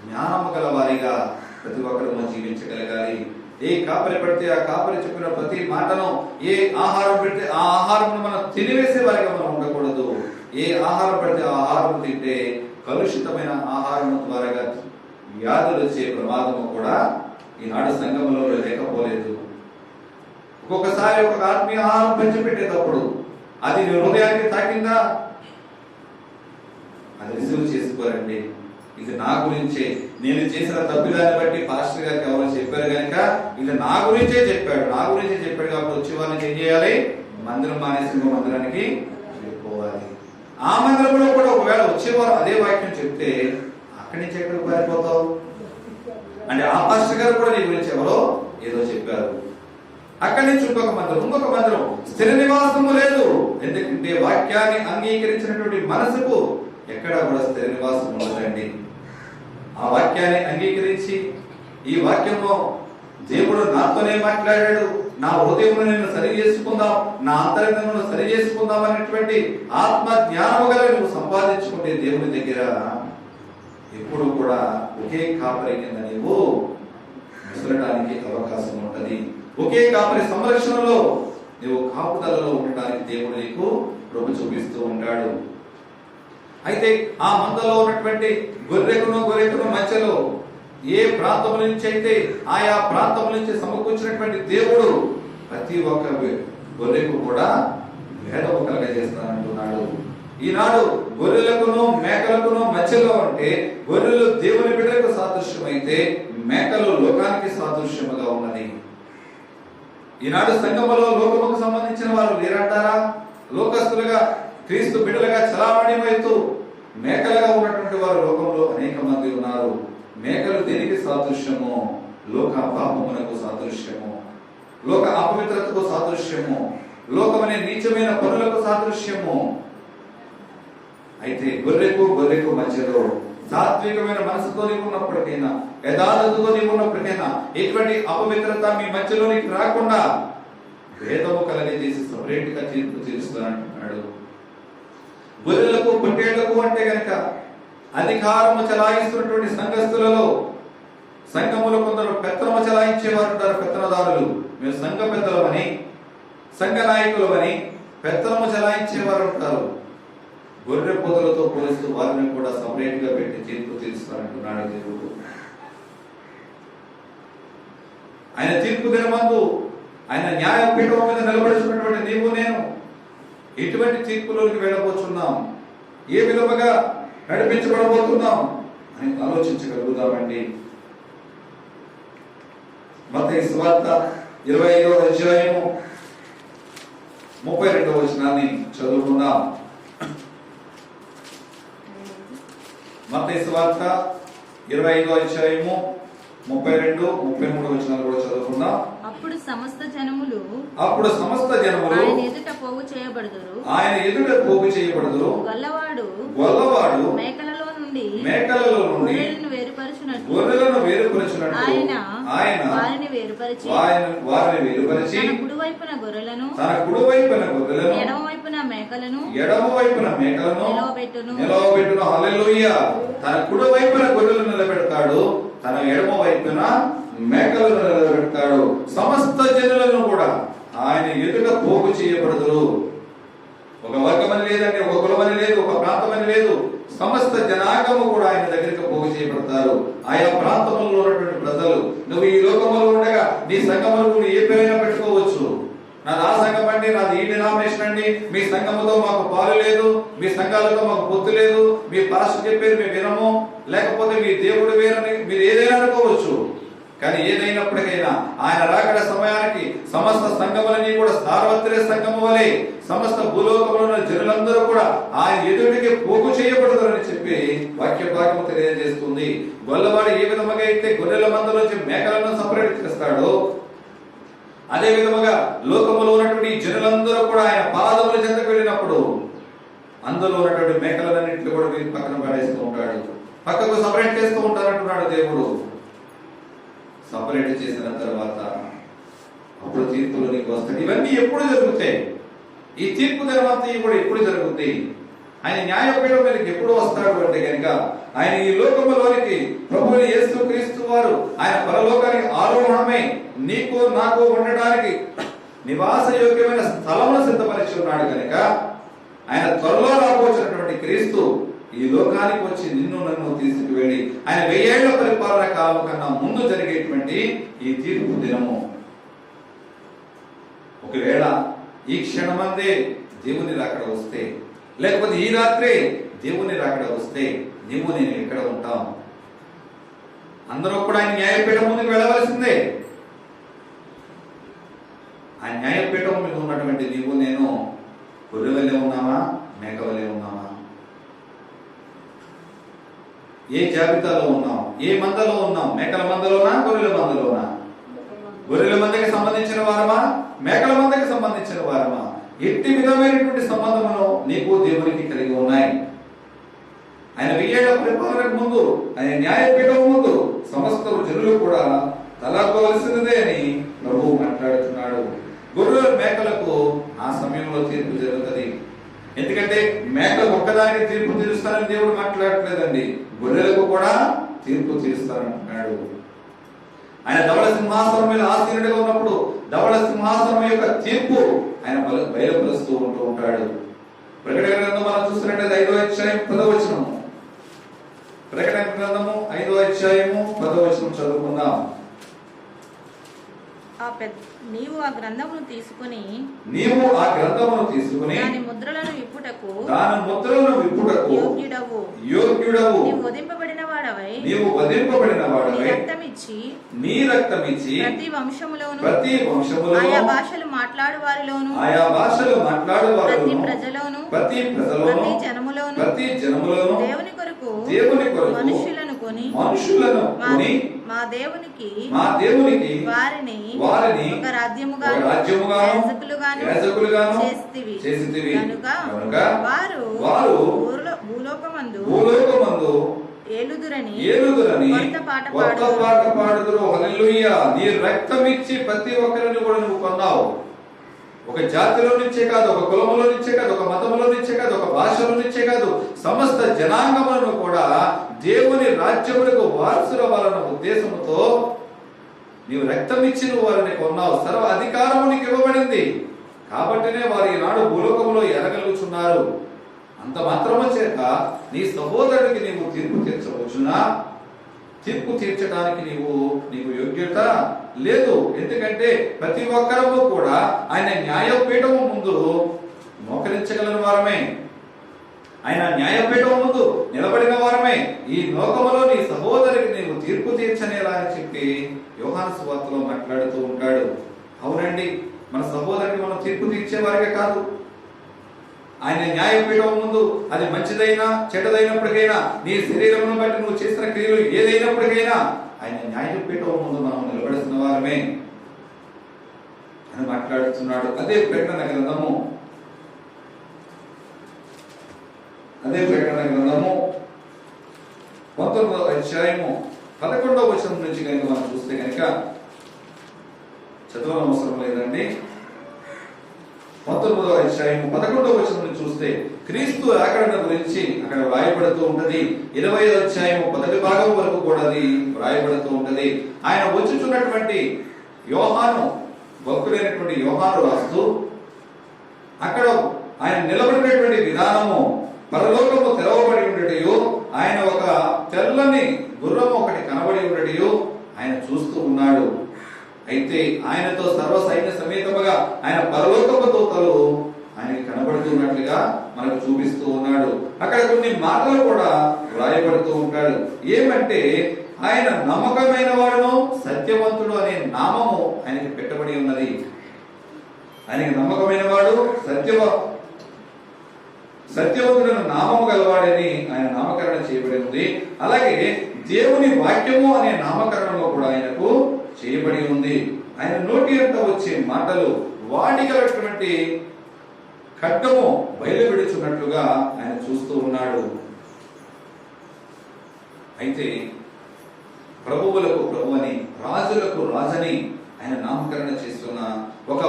Speaker 1: జ్ఞానము గల వారిగా ప్రతి ఒక్కరు జీవించగలగాలి. ఏ కాపరి పెడితే ఆ కాపరి చెప్పిన ప్రతి మాటను, ఏ ఆహారం పెడితే ఆ ఆహారం మనం తినివేసే వారిగా మనం ఉండకూడదు. ఏ ఆహారం పెడితే ఆ ఆహారం తింటే కలుషితమైన ఆహారం ద్వారా వ్యాధులు వచ్చే ప్రమాదము కూడా ఈనాడు సంఘంలో లేకపోలేదు. ఒక్కొక్కసారి ఒక ఆత్మీయ ఆహారం పంచిపెట్టేటప్పుడు అది నీ హృదయానికి తాకిందా, అది రిసీవ్ చేసుకోరండి. ఇది నా గురించే, నేను చేసిన తప్పిదాన్ని బట్టి పాస్టర్ గారికి ఎవరో చెప్పారు కనుక ఇది నా గురించే చెప్పాడు కాబట్టి వచ్చే వాళ్ళని ఏం చేయాలి, మందిరం మానేసి మందిరానికి వెళ్ళిపోవాలి. ఆ మందిరంలో కూడా ఒకవేళ వచ్చేవారు అదే వాక్యం చెప్తే అక్కడి నుంచి ఎక్కడికి పారిపోతావు అంటే ఆ పాస్టర్ గారు కూడా నీ గురించి ఎవరో ఏదో చెప్పారు. అక్కడి నుంచి ఇంకొక మందిరం స్థిర నివాసము లేదు. ఎందుకంటే వాక్యాన్ని అంగీకరించినటువంటి మనసుకు ఎక్కడ కూడా స్థిర నివాసం ఉండదండి. ఆ వాక్యాన్ని అంగీకరించి ఈ వాక్యంలో దేవుడు నాతోనే మాట్లాడాడు, నా హృదయంలో నేను సరి చేసుకుందాం, నా అంతరంగంలో సరి చేసుకుందాం అనేటువంటి ఆత్మ జ్ఞానము గల నువ్వు సంపాదించుకుంటే దేవుని దగ్గర ఎప్పుడు కూడా ఒకే కాపరి కింద నీవు మెసలడానికి అవకాశం ఉంటది. ఒకే కాపరి సంరక్షణలో నీవు కాపుదలలో ఉండడానికి దేవుడు నీకు కృప చూపిస్తూ ఉంటాడు. అయితే ఆ మందలో ఉన్నటువంటి గొర్రెకును మధ్యలో ఏ ప్రాంతం నుంచి అయితే ఆయా ప్రాంతం నుంచి సమకూర్చినటువంటి దేవుడు ప్రతి ఒక్క గొర్రెకు కూడా భేదము కలగజేస్తానంటున్నాడు. ఈనాడు గొర్రెలకును మేకలకును మధ్యలో అంటే గొర్రెలు దేవుని బిడ్డలకు సాదృశ్యం అయితే మేకలు లోకానికి సాదృశ్యముగా ఉన్నది. ఈనాడు సంఘములో లోకముకు సంబంధించిన వారు లేరంటారా? లోకస్తులుగా క్రీస్తు బిడ్డలుగా చలామణిమైతూ మేకలుగా ఉన్నటువంటి వారు లోకంలో అనేక మంది ఉన్నారు. మేకలు దేనికి సాదృశ్యము? లోక పాపమునకు సాదృశ్యము, లోక అపవిత్రతకు సాదృశ్యము, లోకమనే నీచమైన పనులకు సాదృశ్యము. అయితే గొర్రెకు మధ్యలో సాత్వికమైన మనసుతో నీవు ఉన్నప్పటికైనా, యథార్థతతో నీవు ఉన్నప్పటికైనా ఎటువంటి అపవిత్రత మీ మధ్యలోనికి రాకుండా భేదము కలిగజేసి సపరేట్ గా తీర్పు తీరుస్తానంటున్నాడు. గొర్రెలకు పొట్టేళ్లకు అంటే గనక అధికారము చలాయిస్తున్నటువంటి సంఘస్థులలో సంఘములో కొందరు పెత్తనము చలాయించేవారు ఉంటారు. పెత్తనదారులు, మేము సంఘ పెద్దలమని, సంఘ నాయకులమని పెత్తనము చలాయించేవారు ఉంటారు. గొర్రె పొదలతో పోలిస్తూ వారిని కూడా సపరేట్ గా పెట్టి తీర్పు తీరుస్తానంటున్నాడు దేవుడు. ఆయన తీర్పు దినమందు ఆయన న్యాయపీఠం మీద నిలబడుతున్నటువంటి నీవు నేను ఎటువంటి తీర్పులోకి వెళ్ళబోతున్నాం, ఏ విధముగా నడిపించబడబోతున్నాం అని ఆలోచించగలుగుతామండి. మత్తయి సువార్త 25వ అధ్యాయము 32వ వచనాన్ని చదువుకుందాం. మత్తయి సువార్త 25వ అధ్యాయము 32, 33 వచనాలు కూడా చదువుకుందాం.
Speaker 2: అప్పుడు సమస్త జనములు
Speaker 1: ఆయన
Speaker 2: ఎదుట పోగు చేయబడుదురు.
Speaker 1: గొల్లవాడు
Speaker 2: మేకలలో నుండి
Speaker 1: గొర్రెలను వేరుపరచునట్టు ఆయన
Speaker 2: వారిని వేరుపరిచి తన కుడివైపున గొర్రెలను ఎడమవైపున మేకలను
Speaker 1: నిలవబెట్టును. హల్లెలూయా. తన కుడివైపున గొర్రెలను నిలబెడతాడు, తన ఎడమ వైపున మేకలను నిలబెడతాడు. సమస్త జనులను కూడా ఆయన ఎదుట పోగు చేయబడదురు. ఒక వర్గమని లేదండి, ఒక కులమని లేదు, ఒక ప్రాంతమని లేదు. సమస్త జనాంగము కూడా ఆయన దగ్గరికి పోగు చేయబడతారు. ఆయా ప్రాంతంలో ఉన్నటువంటి ప్రజలు, నువ్వు ఈ లోకంలో ఉండగా నీ సంఘములు నువ్వు ఏ పేరైనా పెట్టుకోవచ్చు. నాది ఆ సంఘం అండి, నాది ఈ డినామినేషన్ అండి, మీ సంఘముతో మాకు పాలు లేదు, మీ సంఘాలతో మాకు పొత్తు లేదు, మీ పాస్టర్ చెప్పేది మేము వినము, లేకపోతే మీ దేవుడు వేరని మీరు ఏదైనా అనుకోవచ్చు. కానీ ఏదైనప్పటికైనా ఆయన రాకడ సమయానికి సమస్త సంఘములని కూడా సార్వత్రిక సంఘము వలె సమస్త భూలోకములో జనులందరూ కూడా ఆయన ఎదుటికి పోగు చేయబడతారని చెప్పి వాక్య భాగము తెలియజేస్తుంది. గొల్లవాడు ఏ విధముగా అయితే గొర్రెల మందలోంచి మేకలను సపరేట్ చేస్తాడో అదే విధముగా లోకములో ఉన్నటువంటి జనులందరూ కూడా ఆయన పాదముల చెంతకు వెళ్ళినప్పుడు అందులో ఉన్నటువంటి మేకలన్నింటినీ కూడా మీరు పక్కన పడేస్తూ ఉంటాడు, పక్కకు సపరేట్ చేస్తూ ఉంటారంటున్నాడు దేవుడు. సపరేట్ చేసిన తర్వాత అప్పుడు తీర్పులు నీకు వస్తాయి. ఇవన్నీ ఎప్పుడు జరుగుతాయి? ఈ తీర్పు తర్వాత కూడా ఎప్పుడు జరుగుతాయి? ఆయన న్యాయపీఠం మీదకి ఎప్పుడు వస్తాడు అంటే కనుక ఆయన ఈ లోకములోనికి ప్రభువుని యేసుక్రీస్తు వారు ఆయన పరలోకానికి ఆరోహణమై నీకు నాకు ఉండడానికి నివాస యోగ్యమైన స్థలమును సిద్ధపరిచి ఉన్నాడు కనుక ఆయన త్వరలో రాబోతున్నటువంటి క్రీస్తు ఈ లోకానికి వచ్చి నిన్ను నన్ను తీసుకువెళ్ళి ఆయన 1000 ఏళ్ల పరిపాలన కాలం కన్నా ముందు జరిగేటువంటి ఈ తీర్పు దినము. ఒకవేళ ఈ క్షణమందే దేవుని రాకడ వస్తే, లేకపోతే ఈ రాత్రే దేవుని రాకడ వస్తే నీవు నేను ఎక్కడ ఉంటాం? అందరూ కూడా ఆయన న్యాయపీఠం ముందుకు వెళ్ళవలసిందే. ఆ న్యాయపీఠం మీద ఉన్నటువంటి నీవు నేను గొర్రెవలే ఉన్నామా, మేకవలే ఉన్నామా? ఏ జాబితాలో ఉన్నాం? ఏ మందలో ఉన్నాం? మేకల మందలోనా, గొర్రెల మందలోనా? గొర్రెల మందకి సంబంధించిన వారమా, మేకల మందకి సంబంధించిన వారమా? ఎట్టి విధమైనటువంటి సంబంధములు నీకు దేవునికి కలిగి ఉన్నాయి. ఆయన 1000 ఏళ్ల పరిపాలనకు ముందు, ఆయన న్యాయపీఠం ముందు సమస్త జనులు కూడా తలాకోవలసినదే అని ప్రభువు మాట్లాడుతున్నాడు. గొర్రెల మేకలకు ఆ సమయంలో తీర్పు జరుగుతుంది. ఎందుకంటే మేకలకు ఒక్కదానికి తీర్పు తీరుస్తానని దేవుడు మాట్లాడట్లేదండి, గొర్రెలకు కూడా తీర్పు తీరుస్తానంటున్నాడు. ఆయన ధవళ సింహాసనం మీద ఆసీనుడిగా ఉన్నప్పుడు ధవళ సింహాసనం యొక్క తీర్పు ఆయన బయలుపరుస్తూ ఉంటూ ఉంటాడు. ప్రకటన గ్రంథం మనం చూసినట్లయితే 5వ అధ్యాయం 10వ వచనం. ప్రకటన గ్రంథము 5వ అధ్యాయము 10వ వచనం చదువుకుందాం.
Speaker 2: నీవు ఆ గ్రంథమును తీసుకుని దాని ముద్రలను విప్పుటకు యోగ్యుడవు. నీవు వధింపబడిన వాడవై నీ రక్తమిచ్చి ప్రతి వంశములోను ఆయా భాషలు మాట్లాడు వారిలోను ప్రతి ప్రజలోను ప్రతి జనములోను దేవుని కొరకు మనుషులను కొని మా దేవునికి వారిని ఒక రాజ్యముగాను యాజకులుగాను చేసితివి కనుక వారు భూలోకమందు ఏలుదురని కొత్త పాట పాడుదురు. హల్లెలూయా. నీ రక్తమిచ్చి ప్రతి ఒక్కరిని కూడా నువ్వు కొన్నావు. ఒక జాతిలో నుంచే కాదు, ఒక కులంలో నుంచే కాదు, ఒక మతంలో నుంచే కాదు, ఒక భాషలో నుంచే కాదు, సమస్త జనాంగములను కూడా దేవుని రాజ్యములకు వారసులవ్వాలన్న ఉద్దేశంతో నీవు రక్తం ఇచ్చిన వారిని కొన్నావు. సర్వ అధికారము నీకు ఇవ్వబడింది. కాబట్టినే వారు ఈనాడు భూలోకంలో ఎరగలుగుతున్నారు. అంత మాత్రము చేత నీ సహోదరుడికి నీవు తీర్పు తీర్చవచ్చునా? తీర్పు తీర్చడానికి నీకు యోగ్యత లేదు. ఎందుకంటే ప్రతి ఒక్కరము కూడా ఆయన న్యాయపీఠము ముందు మోకరించగలిగిన వారమే, ఆయన న్యాయపీఠం ముందు నిలబడిన వారమే. ఈ లోకములో నీ సహోదరికి నీవు తీర్పు తీర్చనేలా అని చెప్పి యోహాను సువార్తలో మాట్లాడుతూ ఉంటాడు. అవునండి, మన సహోదరికి మనం తీర్పు తీర్చేవారిగా కాదు, ఆయన న్యాయపీఠం ముందు అది మంచిదైనా చెడ్డదైనప్పటికైనా, నీ శరీరమును బట్టి నువ్వు చేసిన క్రియలు ఏదైనప్పటికైనా ఆయన న్యాయపీఠం ముందు మనం నిలబడుతున్న వారమే అని మాట్లాడుతున్నాడు. అదే ప్రకటన గ్రంథము 19వ అధ్యాయము 11వ వచనం నుంచి కనుక మనం చూస్తే కనుక, చదవడం అవసరం లేదండి, 19వ అధ్యాయము 11వ వచనం నుంచి చూస్తే క్రీస్తు రాకడ గురించి అక్కడ వ్రాయబడుతూ ఉంటది. 20వ అధ్యాయము 10వ భాగం వరకు కూడా అది వ్రాయబడుతూ ఉంటది. ఆయన వచ్చుచున్నటువంటి యోహాను, భక్తుడైనటువంటి యోహాను రాస్తూ అక్కడ ఆయన నిలబడినటువంటి విధానము, పరలోకము తెరవబడి ఉండటయో, ఆయన ఒక తెల్లని గుర్రము ఒకటి కనబడి ఉండటయో ఆయన చూస్తూ ఉన్నాడు. అయితే ఆయనతో సర్వ సైన్య సమేతముగా ఆయన పరలోకపు దూతలు ఆయనకి కనబడుతున్నట్లుగా మనకు చూపిస్తూ ఉన్నాడు. అక్కడ కొన్ని మాటలు కూడా వ్రాయబడుతూ ఉంటాడు. ఏమంటే ఆయన నమ్మకమైన వాడును సత్యవంతుడు అనే నామము ఆయనకి పెట్టబడి ఉన్నది. ఆయనకి నమ్మకమైన వాడు సత్యవంతుడైన నామము గలవాడని ఆయన నామకరణ చేయబడి ఉంది. అలాగే దేవుని వాక్యము అనే నామకరణలో కూడా ఆయనకు చేయబడి ఉంది. ఆయన నోటి అంతా వచ్చే మాటలు వాడిగలటువంటి ఖడ్గము బయలుపెడుచున్నట్లుగా ఆయన చూస్తూ ఉన్నాడు. అయితే ప్రభువులకు ప్రభువని, రాజులకు రాజని ఆయన నామకరణ చేస్తున్న ఒక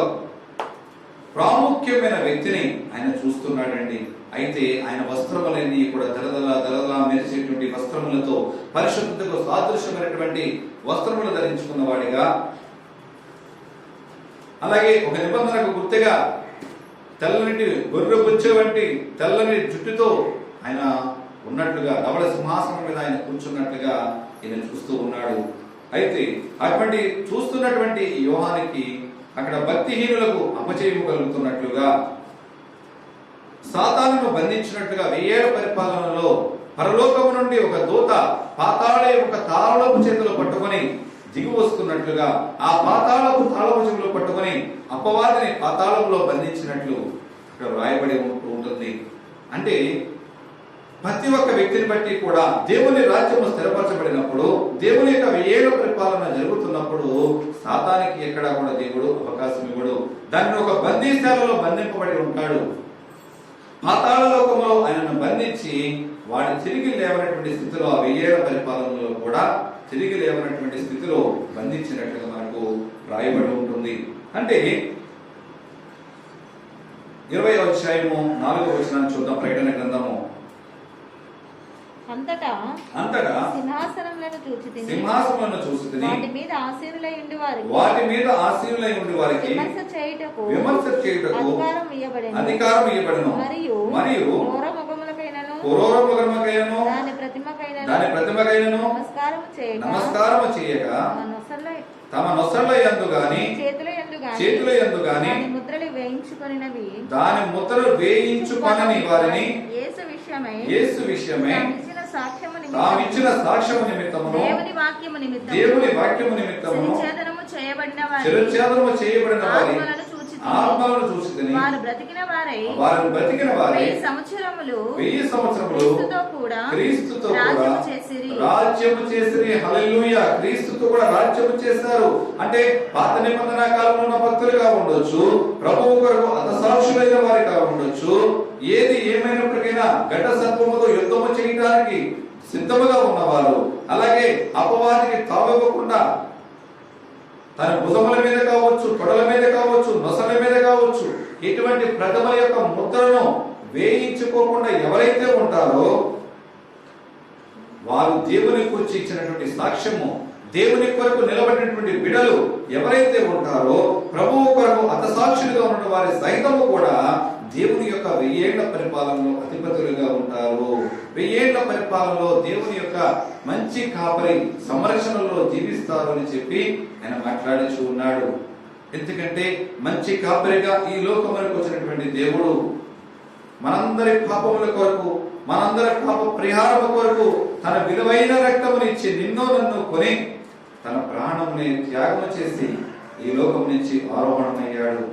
Speaker 2: ప్రాముఖ్యమైన వ్యక్తిని ఆయన చూస్తున్నాడండి. అయితే ఆయన వస్త్రములన్నీ కూడా దళదళ మెరిసేటువంటి వస్త్రములతో పరిశుద్ధతకు సాదృశ్యమైనటువంటి వస్త్రములు ధరించుకున్న వాడిగా, అలాగే ఒక నిబంధనకు గుర్తుగా తెల్లని గొర్రె బొచ్చ వంటి తెల్లని జుట్టుతో ఆయన ఉన్నట్లుగా, ధవళ సింహాసనం మీద ఆయన కూర్చున్నట్లుగా ఈయన చూస్తూ ఉన్నాడు. అయితే అటువంటి చూస్తున్నటువంటి యోహానికి అక్కడ భక్తిహీనులకు అపజయము కలుగుతున్నట్లుగా, సాతానును బంధించినట్లుగా 1000 ఏళ్ల పరిపాలనలో పరలోకము నుండి ఒక దూత పాతాళ యొక్క తాళపు చేతులు పట్టుకొని దిగి వస్తున్నట్లుగా, ఆ పాతాళపు తాళపు చెవులు పట్టుకొని అపవాదిని పాతాళంలో బంధించినట్లు ఇక్కడ రాయబడి ఉంటుంది. అంటే ప్రతి ఒక్క వ్యక్తిని బట్టి కూడా దేవుని రాజ్యము స్థిరపరచబడినప్పుడు, దేవుని యొక్క 1000 ఏళ్ల పరిపాలన జరుగుతున్నప్పుడు సాతానికి ఎక్కడా కూడా దేవుడు అవకాశం ఇవ్వడు. దానిని ఒక బందీశాలలో బంధింపబడి ఉంటాడు. పాతాళ లోకంలో ఆయనను బంధించి వాడు తిరిగి లేవనటువంటి స్థితిలో, ఆ 1000 ఏళ్ల పరిపాలనలో కూడా తిరిగి లేవనటువంటి స్థితిలో బంధించినట్లుగా మనకు రాయబడి ఉంటుంది. అంటే 20వ అధ్యాయము 4వ వచనాన్ని చూద్దాం. ప్రకటన గ్రంథము.
Speaker 3: అంతటా సింహాసనములను చూచితిని, వాటి మీద ఆసీనులై ఉండి వారికి విమర్శ చేయుటకు అధికారం ఇయ్యబడెను. మరియు క్రూర ముఖములకైనను దాని ప్రతిమకైనను నమస్కారము చేయక తమ నొసళ్ళ యందు గాని చేతుల యందు గాని దాని ముద్రలు వేయించుకొనని వారిని యేసు విషయమై తామిచ్చిన సాక్ష్యము నిమిత్తమును దేవుని వాక్యము నిమిత్తమును చిరఛేదనము చేయబడిన వారి ఆత్మలను చూసితిని. వారు బ్రతికిన వారై 1000 సంవత్సరములు క్రీస్తుతో కూడా రాజ్యము చేసిరి. హల్లెలూయా! క్రీస్తుతో కూడా రాజ్యము చేశారు. అంటే పాత నిబంధన కాలంలో ఉన్న భక్తులుగా ఉండొచ్చు, ప్రభువు కొరకు హతసాక్షులైన వారిగా ఉండొచ్చు. ఏది ఏమైనప్పటికైనా ఘట సర్పముతో యుద్ధము చేయడానికి సిద్ధముగా ఉన్నవారు, అలాగే అపవాదికి తావివ్వకుండా తన భుజముల మీద కావచ్చు, తొడల మీద కావచ్చు, నొసల మీద కావచ్చు, ఇటువంటి ప్రథమల యొక్క ముద్రను వేయించుకోకుండా ఎవరైతే ఉంటారో వారు దేవుని గురించి ఇచ్చినటువంటి సాక్ష్యము, దేవుని కొరకు నిలబడినటువంటి బిడలు ఎవరైతే ఉంటారో, ప్రభువు కొరకు హతసాక్షులుగా ఉన్న వారి సైతము కూడా దేవుని యొక్క 1000 ఏళ్ల పరిపాలనలో అధిపతులుగా ఉంటారు. 1000 ఏళ్ల పరిపాలనలో దేవుని యొక్క మంచి కాపరి సంరక్షణలో జీవిస్తారు అని చెప్పి ఆయన మాట్లాడుచూ ఉన్నాడు. ఎందుకంటే మంచి కాపరిగా ఈ లోకములకు వచ్చినటువంటి దేవుడు మనందరి పాపముల కొరకు, మనందరి పాప పరిహారము కొరకు తన విలువైన రక్తమునిచ్చి నిన్నో నన్ను కొని తన ప్రాణముని త్యాగం చేసి ఈ లోకం నుంచి ఆరోహణమయ్యాడు.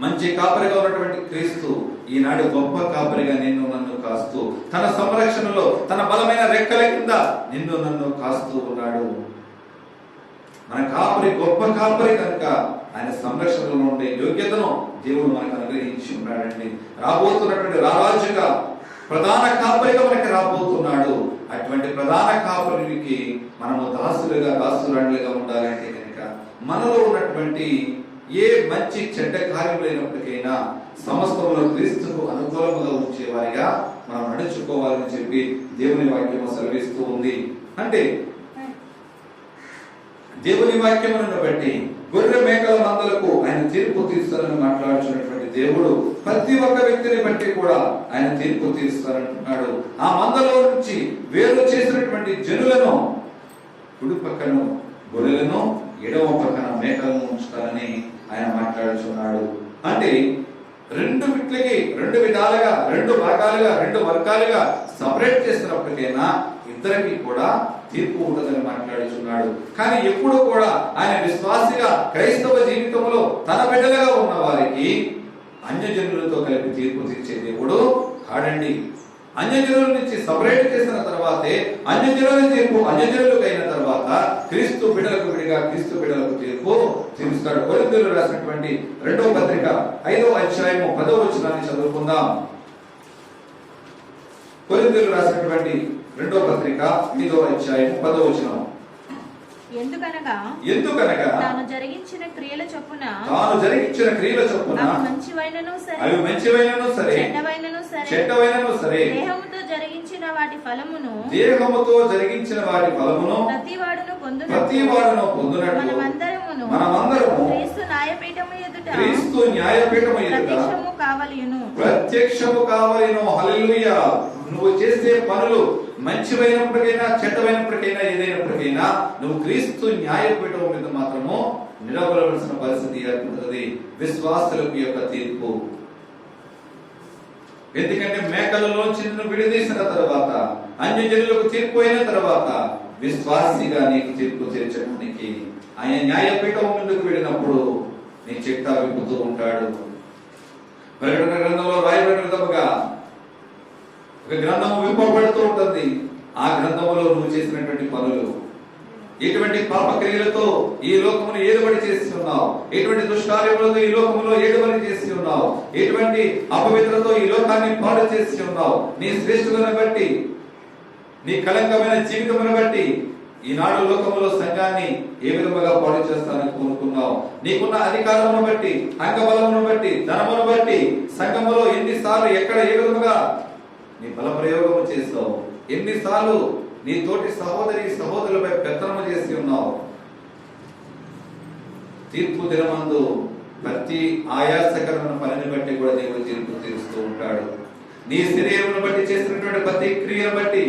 Speaker 3: మంచి కాపరిగా ఉన్నటువంటి క్రీస్తు ఈనాడు గొప్ప కాపరిగా నిన్ను నన్ను కాస్తూ, తన సంరక్షణలో తన బలమైన రెక్కల కింద నిన్ను నన్ను కాస్తూ ఉన్నాడు. మన కాపరి గొప్ప కాపరి కనుక ఆయన సంరక్షణలో ఉండే యోగ్యతను దేవుడు మనకు అనుగ్రహించి ఉన్నాడండి. రాబోతున్నటువంటి రారాజుగా ప్రధాన కాపరిగా మనకి రాబోతున్నాడు. అటువంటి ప్రధాన కాపరికి మనము దాసురాండ్లుగా ఉండాలంటే కనుక మనలో ఉన్నటువంటి ఏ మంచి చెడ్డ కార్యములైనప్పటికైనా సమస్తములో క్రీస్తుకు అనుకూలముగా ఉంచేవారిగా మనం నడుచుకోవాలని చెప్పి దేవుని వాక్యము సెలవిస్తూ ఉంది. అంటే దేవుని వాక్యములను బట్టి గొర్రె మేకల మందలకు ఆయన తీర్పు తీర్స్తారని మాట్లాడుతున్నటువంటి దేవుడు ప్రతి ఒక్క వ్యక్తిని బట్టి కూడా ఆయన తీర్పు తీరుస్తారంటున్నాడు. ఆ మందలో నుంచి వేరు చేసినటువంటి జనులను కుడి పక్కన గొర్రెలను, ఎడమ పక్కన మేకలను ఉంచుతారని ఆయన మాట్లాడుతున్నాడు. అంటే 2 విట్లకి 2 విధాలుగా, 2 భాగాలుగా, 2 వర్గాలుగా సపరేట్ చేసినప్పటికైనా ఇద్దరికి కూడా తీర్పు ఉంటుందని మాట్లాడుతున్నాడు. కానీ ఎప్పుడు కూడా ఆయన విశ్వాసిగా క్రైస్తవ జీవితంలో తన బిడ్డలుగా ఉన్న వారికి అన్యజనులతో కలిపి తీర్పు తీర్చే దేవుడు కాడండి. అన్యజనుల నుంచి సపరేట్ చేసిన తర్వాతే అన్యజనుల తీర్పు అన్యజనులకు అయిన తర్వాత క్రీస్తు బిడ్డలకు విడిగా క్రీస్తు బిడ్డలకు తీర్పు తీరుస్తాడు. కొరింథీయులకు రాసినటువంటి 2వ పత్రిక 5వ అధ్యాయము 10వ వచనాన్ని చదువుకుందాం. కొరింథీయులకు రాసినటువంటి 2వ పత్రిక 5వ అధ్యాయము 10వ వచనం. ఎందుకనగా తాను జరిగించిన క్రియల చొప్పున అవి మంచివైనను సరే చెడ్డవైనను సరే దేహముతో జరిగించిన వాటి ఫలమును ప్రతివాడును పొందునట్లు మనమందరము క్రీస్తు న్యాయపీఠము ఎదుట ప్రత్యక్షము కావలెను. హల్లెలూయా! నువ్వు చేసే పనులు మంచివైనప్పటికైనా చెడ్డమైనప్పటికైనా ఏదైనప్పటికైనా నువ్వు క్రీస్తు న్యాయపీఠం మీద మాత్రము నిలబడవలసిన పరిస్థితి ఏర్పడుతుంది. విశ్వాసులకు యొక్క తీర్పు. ఎందుకంటే మేకలలోంచి నిన్ను విడదీసిన తర్వాత, అన్యజనులకు తీర్పు అయిన తర్వాత విశ్వాసిగా నీకు తీర్పు తీర్చడానికి ఆయన న్యాయపీఠం ముందుకు వెళ్ళినప్పుడు నీ చిట్టా విప్పుతూ ఉంటాడు. ప్రకటన గ్రంథంలో రాయబడిన విధముగా ఒక గ్రంథము విప్పబడుతూ ఉంటుంది. ఆ గ్రంథములో నువ్వు చేసినటువంటి పనులు, ఎటువంటి పాపక్రియలతో ఈ లోకమును ఏడుబడి చేసి ఉన్నావు, ఎటువంటి దుష్కార్యములతో ఈ లోకములో ఏడుబడి చేసి ఉన్నావు, ఎటువంటి అపవిత్రతో ఈ లోకాన్ని పాడు చేసి ఉన్నావు, నీ శ్రేష్ఠులను బట్టి, నీ కళంకమైన జీవితమును బట్టి ఈనాడు లోకములో సంఘాన్ని ఏ విధముగా పాడు చేస్తానని కోరుకున్నావు. నీకున్న అధికారమును బట్టి, అంగబలమును బట్టి, ధనమును బట్టి సంఘములో ఎన్నిసార్లు ఎక్కడ ఏ విధముగా నీ బల ప్రయోగము చేస్తావు, ఎన్నిసార్లు నీ తోటి సహోదరులపై పెత్తనము చేసి ఉన్నావు. తీర్పు దినమందు ప్రతి ఆయాసకరమైన పనిని బట్టి కూడా దేవుడు తీర్పు తీరుస్తూ ఉంటాడు. నీ శరీరమును బట్టి చేసినటువంటి ప్రతి క్రియను బట్టి,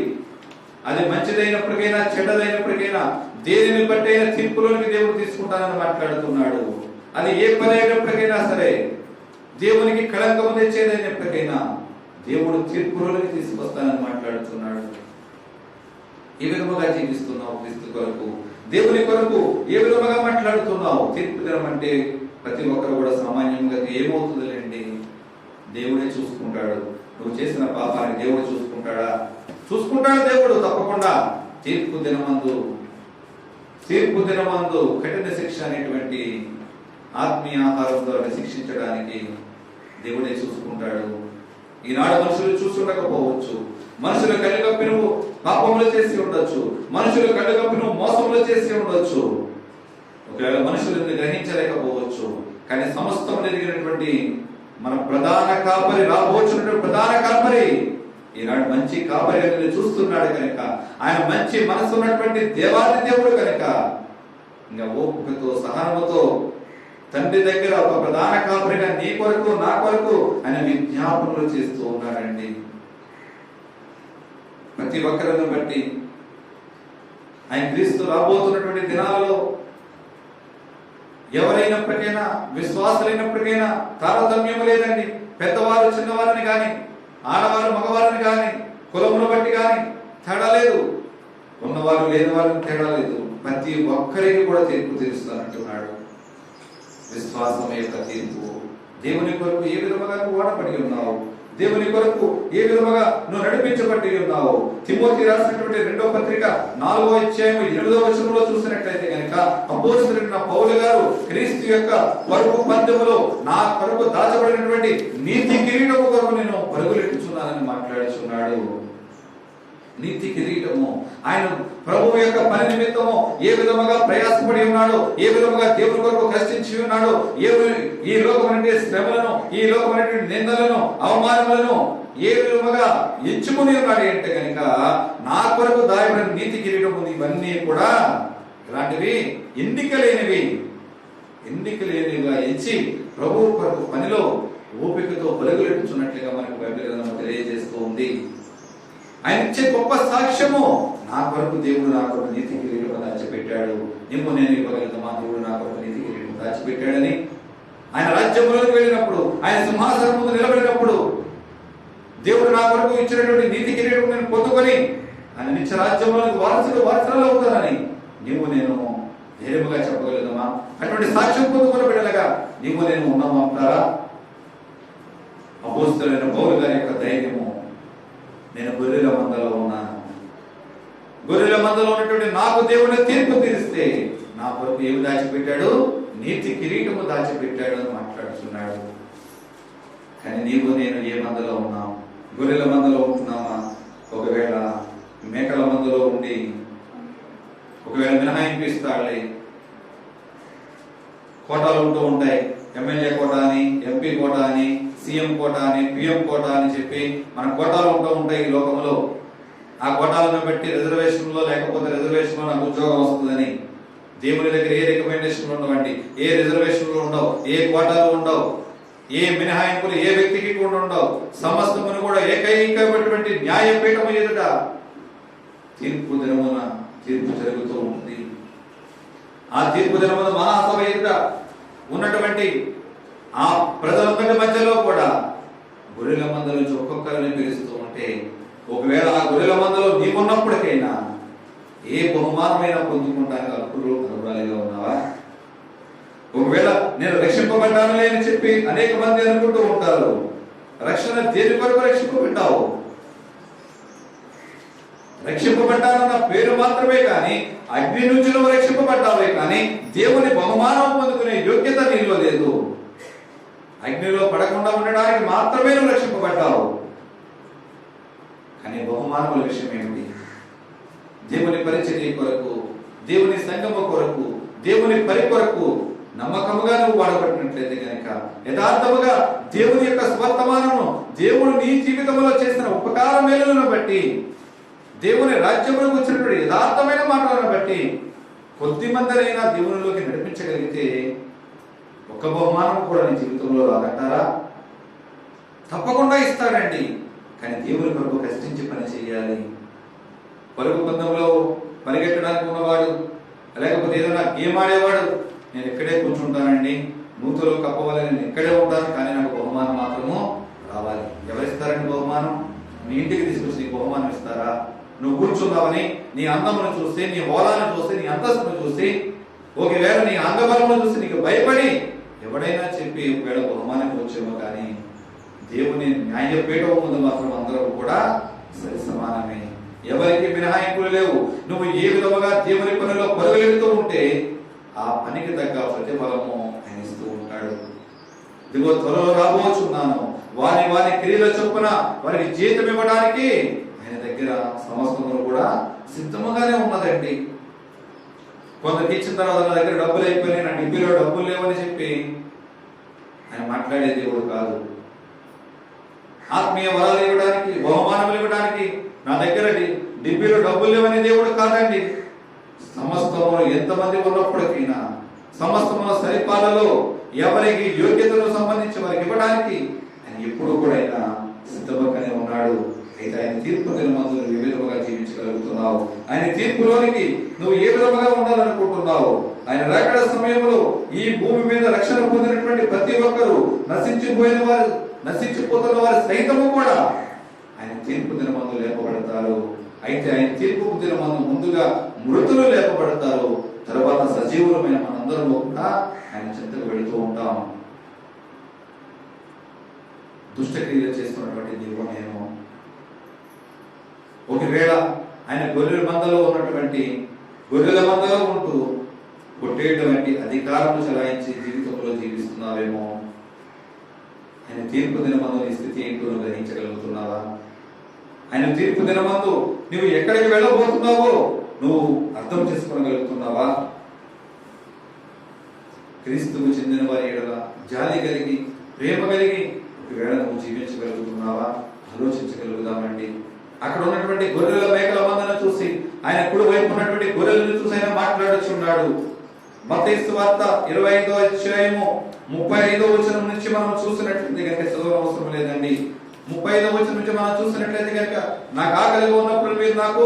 Speaker 3: అది మంచిదైనప్పటికైనా చెడ్డదైనప్పటికైనా దేనిని బట్టి అయినా తీర్పులోనికి దేవుడు తీసుకుంటానని మాట్లాడుతున్నాడు. అది ఏ పని అయినప్పటికైనా సరే, దేవునికి కళంకము తెచ్చేదైనప్పటికైనా దేవుడు తీర్పులోనికి తీసుకొస్తానని మాట్లాడుతున్నాడు. ఏ విధముగా జీవిస్తున్నావు క్రీస్తు కొరకు, దేవుని కొరకు ఏ విధముగా మాట్లాడుతున్నావు? తీర్పు దినం అంటే ప్రతి ఒక్కరు కూడా సామాన్యంగా ఏమవుతుందిలేండి, దేవుడే చూసుకుంటాడు. నువ్వు చేసిన పాపాన్ని దేవుడు చూసుకుంటాడా? చూసుకుంటాడు దేవుడు తప్పకుండా. తీర్పు దినమందు కఠిన శిక్ష అనేటువంటి ఆత్మీయ ఆహారం ద్వారా శిక్షించడానికి దేవుడే చూసుకుంటాడు. ఈనాడు మనుషులు చూస్తుండకపోవచ్చు, మనుషులు కళ్ళగప్పి నువ్వు పాపములు చేసి ఉండొచ్చు, మనుషులు కళ్ళగప్పి నువ్వు మోసములు చేసి ఉండొచ్చు, ఒకవేళ మనుషులను గ్రహించలేకపోవచ్చు. కానీ సమస్తం ఎదిగినటువంటి మన ప్రధాన కాపరి, రాబోచున్నటువంటి ప్రధాన కాపరి ఈనాడు మంచి కాపరి అనేది చూస్తున్నాడు కనుక, ఆయన మంచి మనసు ఉన్నటువంటి దేవాది దేవుడు కనుక ఇంకా ఓపికతో సహనముతో తండ్రి దగ్గర ఒక ప్రధాన కాపరిగా నీ కొరకు నా కొరకు ఆయన విజ్ఞాపనలు చేస్తూ ఉన్నాడండి. ప్రతి ఒక్కరిని బట్టి ఆయన క్రీస్తు రాబోతున్నటువంటి దినాలలో ఎవరైనప్పటికైనా, విశ్వాసులైనప్పటికైనా తారతమ్యం లేదండి. పెద్దవారు చిన్నవారిని కానీ, ఆడవారు మగవారిని కానీ, కులమును బట్టి కానీ తేడా లేదు, ఉన్నవారు లేని వారిని తేడా లేదు. ప్రతి ఒక్కరికి కూడా తీర్పు తీరుస్తానంటున్నాడు. విశ్వాసం యొక్క తీర్పు. దేవుని కొరకు ఏ విధముగా నువ్వు వాడబడి ఉన్నావు, దేవుని కొరకు ఏ విధముగా నువ్వు నడిపించబడి ఉన్నావు. తిమోతి రాసినటువంటి 2వ పత్రిక 4వ అధ్యాయం 8వ వచనంలో చూసినట్లయితే కనుక అపోస్తలుడైన పౌలు గారు క్రీస్తు యొక్క పరుగు పందెములో నా కొరకు దాచబడినటువంటి నీతి కిరీటము కొరకు నేను పరుగులెట్టుచున్నానని మాట్లాడుచున్నాడు. నీతి కిరీటము, ఆయన ప్రభువు యొక్క పని నిమిత్తము ఏ విధముగా ప్రయాసపడి ఉన్నాడో, ఏ విధముగా దేవుని కొరకు కష్టించి ఉన్నాడో, ఈ లోకమైన శ్రమలను, ఈ లోకమైన నిందలను, అవమానములను ఏ విధముగా ఎంచుకుని ఉన్నాడు అంటే కనుక నా కొరకు దాయబడిన నీతి కిరీటం ఉంది. ఇవన్నీ కూడా ఇలాంటివి ఎన్నిక లేనివిగా ఎంచి ప్రభువు కొరకు పనిలో ఓపికతో పరుగులెట్టుచున్నట్లుగా మనకు బైబిల్ గ్రంథం తెలియజేస్తూ ఉంది. ఆయన ఇచ్చే గొప్ప సాక్ష్యము, నా కొరకు దేవుడు నా కొరకు నీతి కిరీటం దాచిపెట్టాడు. నిమ్ము నేను ఇవ్వగలుగుతామా? దేవుడు నా కొరకు నీతి కిరీటం దాచిపెట్టాడని ఆయన రాజ్యంలోకి వెళ్ళినప్పుడు, ఆయన సింహాసనం ముందు నిలబడినప్పుడు దేవుడు నా కొరకు ఇచ్చినటువంటి నీతి కిరీటం నేను పొందుకొని ఆయన నిత్య రాజ్యంలోకి వారసులు అవుతానని నేను ధైర్యముగా చెప్పగలుగుతామా? అటువంటి సాక్ష్యం పొందుకున్న బిడ్డలుగా నేను ఉన్నాము అంటారా? అపోస్తలుడైన పౌలు గారి యొక్క ధైర్యము, నేను గొర్రెల మందలో ఉన్నాను, గొర్రెల మందలో ఉన్నటువంటి నాకు దేవుని తీర్పు తీరిస్తే నా కొరకు ఏమి దాచిపెట్టాడు? నీతి కిరీటము దాచిపెట్టాడు అని మాట్లాడుతున్నాడు. కానీ నేను ఏ మందలో ఉన్నాం? గొర్రెల మందలో ఉంటున్నామా? ఒకవేళ మేకల మందలో ఉండి ఒకవేళ మినహాయింపిస్తాడులే, కోటాలు ఉంటూ ఉంటాయి. ఎమ్మెల్యే కోటా అని, ఎంపీ కోటా అని, సీఎం కోటా అని, పిఎం కోటా అని చెప్పి మన కోటాలు ఉంటూ ఉంటాయి ఈ లోకంలో. ఆ కోటాలను బట్టి రిజర్వేషన్లో లేకపోతే రిజర్వేషన్లో నాకు ఉద్యోగం వస్తుందని దేవుని దగ్గర ఏ రికమెండేషన్లు ఉండవండి, ఏ రిజర్వేషన్లు ఉండవు, ఏ కోటాలు ఉండవు. ఏ మినహాయింపులు ఏ వ్యక్తికి కూడా ఉండవు. సమస్తమును కూడా ఏకైకమైనటువంటి న్యాయపీఠము ఎదుట తీర్పు దినమున తీర్పు జరుగుతూ ఉంటుంది. ఆ తీర్పు దినమున మహాసభ ఎదుట ఉన్నటువంటి ఆ ప్రజలందరి మధ్యలో కూడా గొర్రెల మంద నుంచి ఒక్కొక్కరిని పిలుస్తూ ఉంటే, ఒకవేళ ఆ గొర్రెల మందలో నీవున్నప్పటికైనా ఏ బహుమానమైనా పొందుకుంటానికి అనుకురాలిగా ఉన్నావా? ఒకవేళ నేను రక్షింపబడ్డానులే అని చెప్పి అనేక మంది అనుకుంటూ ఉంటారు. రక్షణ దేని కొరకు రక్షింపబడ్డావు? రక్షింపబడ్డానన్న పేరు మాత్రమే కానీ అగ్ని నుంచి నువ్వు రక్షింపబడ్డావే కానీ దేవుని బహుమానం పొందుకునే యోగ్యత నీలో లేదు. అగ్నిలో పడకుండా ఉండడానికి మాత్రమే నువ్వు రక్షింపబడ్డావు. కానీ బహుమానముల విషయం ఏమిటి? దేవుని పరిచర్య కొరకు, దేవుని సంగమ కొరకు, దేవుని పరి కొరకు నమ్మకముగా నువ్వు వాడబడినట్లయితే కనుక, యథార్థముగా దేవుని యొక్క స్వర్తమానము, దేవుడు నీ జీవితంలో చేసిన ఉపకార మేలులను బట్టి, దేవుని రాజ్యంలోకి వచ్చినటువంటి యథార్థమైన మాటలను బట్టి కొద్ది మందినైనా దేవునిలోకి నడిపించగలిగితే ఒక్క బహుమానం కూడా నీ జీవితంలో రాగంటారా? తప్పకుండా ఇస్తాడండి. కానీ దేవుని కొరకు కష్టించి పని చేయాలి. పరుగు పందెంలో పరిగెట్టడానికి ఉన్నవాడు, లేకపోతే ఏదైనా గేమ్ ఆడేవాడు, నేను ఇక్కడే కూర్చుంటానండి, నూతులో కప్పవాలని నేను ఇక్కడే ఉంటాను, కానీ నాకు బహుమానం మాత్రము రావాలి. ఎవరిస్తారండి బహుమానం? నీ ఇంటికి తీసుకొచ్చి నీకు బహుమానం ఇస్తారా? నువ్వు కూర్చున్నావని నీ అందమును చూసి, నీ హోదాను చూసి, నీ అంతస్తును చూసి, ఒకవేళ నీ అంగబలమును చూసి నీకు భయపడి ఎవడైనా చెప్పి ఒకవేళ బహుమానం వచ్చేమో, కానీ దేవుని న్యాయపీఠం ముందు మాత్రం అందరూ కూడా సరి సమానమే. ఎవరికి మినహాయింపులు లేవు. నువ్వు ఏ విధముగా దేవుని పనిలో పరుగులెడుతూ ఉంటే ఆ పనికి తగ్గ ప్రతిఫలము ఆయన ఇస్తూ ఉంటాడు. ఇదిగో త్వరలో రాబోచున్నాను, వారి వారి క్రియల చొప్పున వారికి జీతం ఇవ్వడానికి ఆయన దగ్గర సమస్తములు కూడా సిద్ధముగానే ఉన్నదండి. కొందరికి ఇచ్చిన తర్వాత నా దగ్గర డబ్బులు అయిపోయినాయి, నా డిబ్బీలో డబ్బులు లేవని చెప్పి ఆయన మాట్లాడే దేవుడు కాదు. ఆత్మీయ వరాలు ఇవ్వడానికి, బహుమానములు ఇవ్వడానికి నా దగ్గర డిబ్బీలో డబ్బులు లేవనే దేవుడు కాదండి. సమస్తములు ఎంతమంది ఉన్నప్పటికైనా సమస్తముల సరిపాలలో ఎవరికి యోగ్యతను సంబంధించి వారికి ఇవ్వడానికి ఆయన ఎప్పుడు కూడా ఆయన సిద్ధపక్కనే ఉన్నాడు. అయితే ఆయన తీర్పు దినమందు నువ్వు ఏ విధముగా జీవించగలుగుతున్నావు? ఆయన తీర్పులోనికి నువ్వు ఏ విధముగా ఉండాలనుకుంటున్నావు? ఆయన రాకడ సమయంలో ఈ భూమి మీద రక్షణ పొందినటువంటి ప్రతి ఒక్కరూ నశించిపోతున్న వారి సైతము కూడా ఆయన తీర్పు దినమందు లేపబడతారు. అయితే ఆయన తీర్పు దినమందు ముందుగా మృతులు లేపబడతారు, తర్వాత సజీవులమైన మనందరూ కూడా ఆయన చెంతకు వెళుతూ ఉంటాం. దుష్టక్రియలు చేస్తున్నటువంటి నీవు నేను ఒకవేళ ఆయన గొర్రెల మందలో ఉన్నటువంటి గొర్రెల మందలో ఉంటూ కొట్టేటువంటి అధికారం చలాయించి జీవితంలో జీవిస్తున్నావేమో. ఆయన తీర్పు దినమందు నీ స్థితి ఏంటో గ్రహించగలుగుతున్నావా? ఆయన తీర్పు దినమందు నువ్వు ఎక్కడికి వెళ్ళబోతున్నావో నువ్వు అర్థం చేసుకోగలుగుతున్నావా? క్రీస్తుకు చెందిన వారి ఎడల జాలి కలిగి, ప్రేమ కలిగి ఒకవేళ నువ్వు జీవించగలుగుతున్నావా? ఆలోచించగలుగుదామండి. అక్కడ ఉన్నటువంటి గొర్రెల మేకల మందను చూసి ఆయన కుడి వైపు ఉన్నటువంటి గొర్రెలను చూసి ఆయన మాట్లాడుచున్నాడు. మత్తయి సువార్త 25వ అధ్యాయము 35వ వచనం నుంచి మనం చూసినట్లయితే కనుక చదవడం అవసరం లేదండి. 35వ వచనం నుంచి మనం చూసినట్లయితే కనుక, నాకు ఆకలిగా ఉన్నప్పుడు మీరు నాకు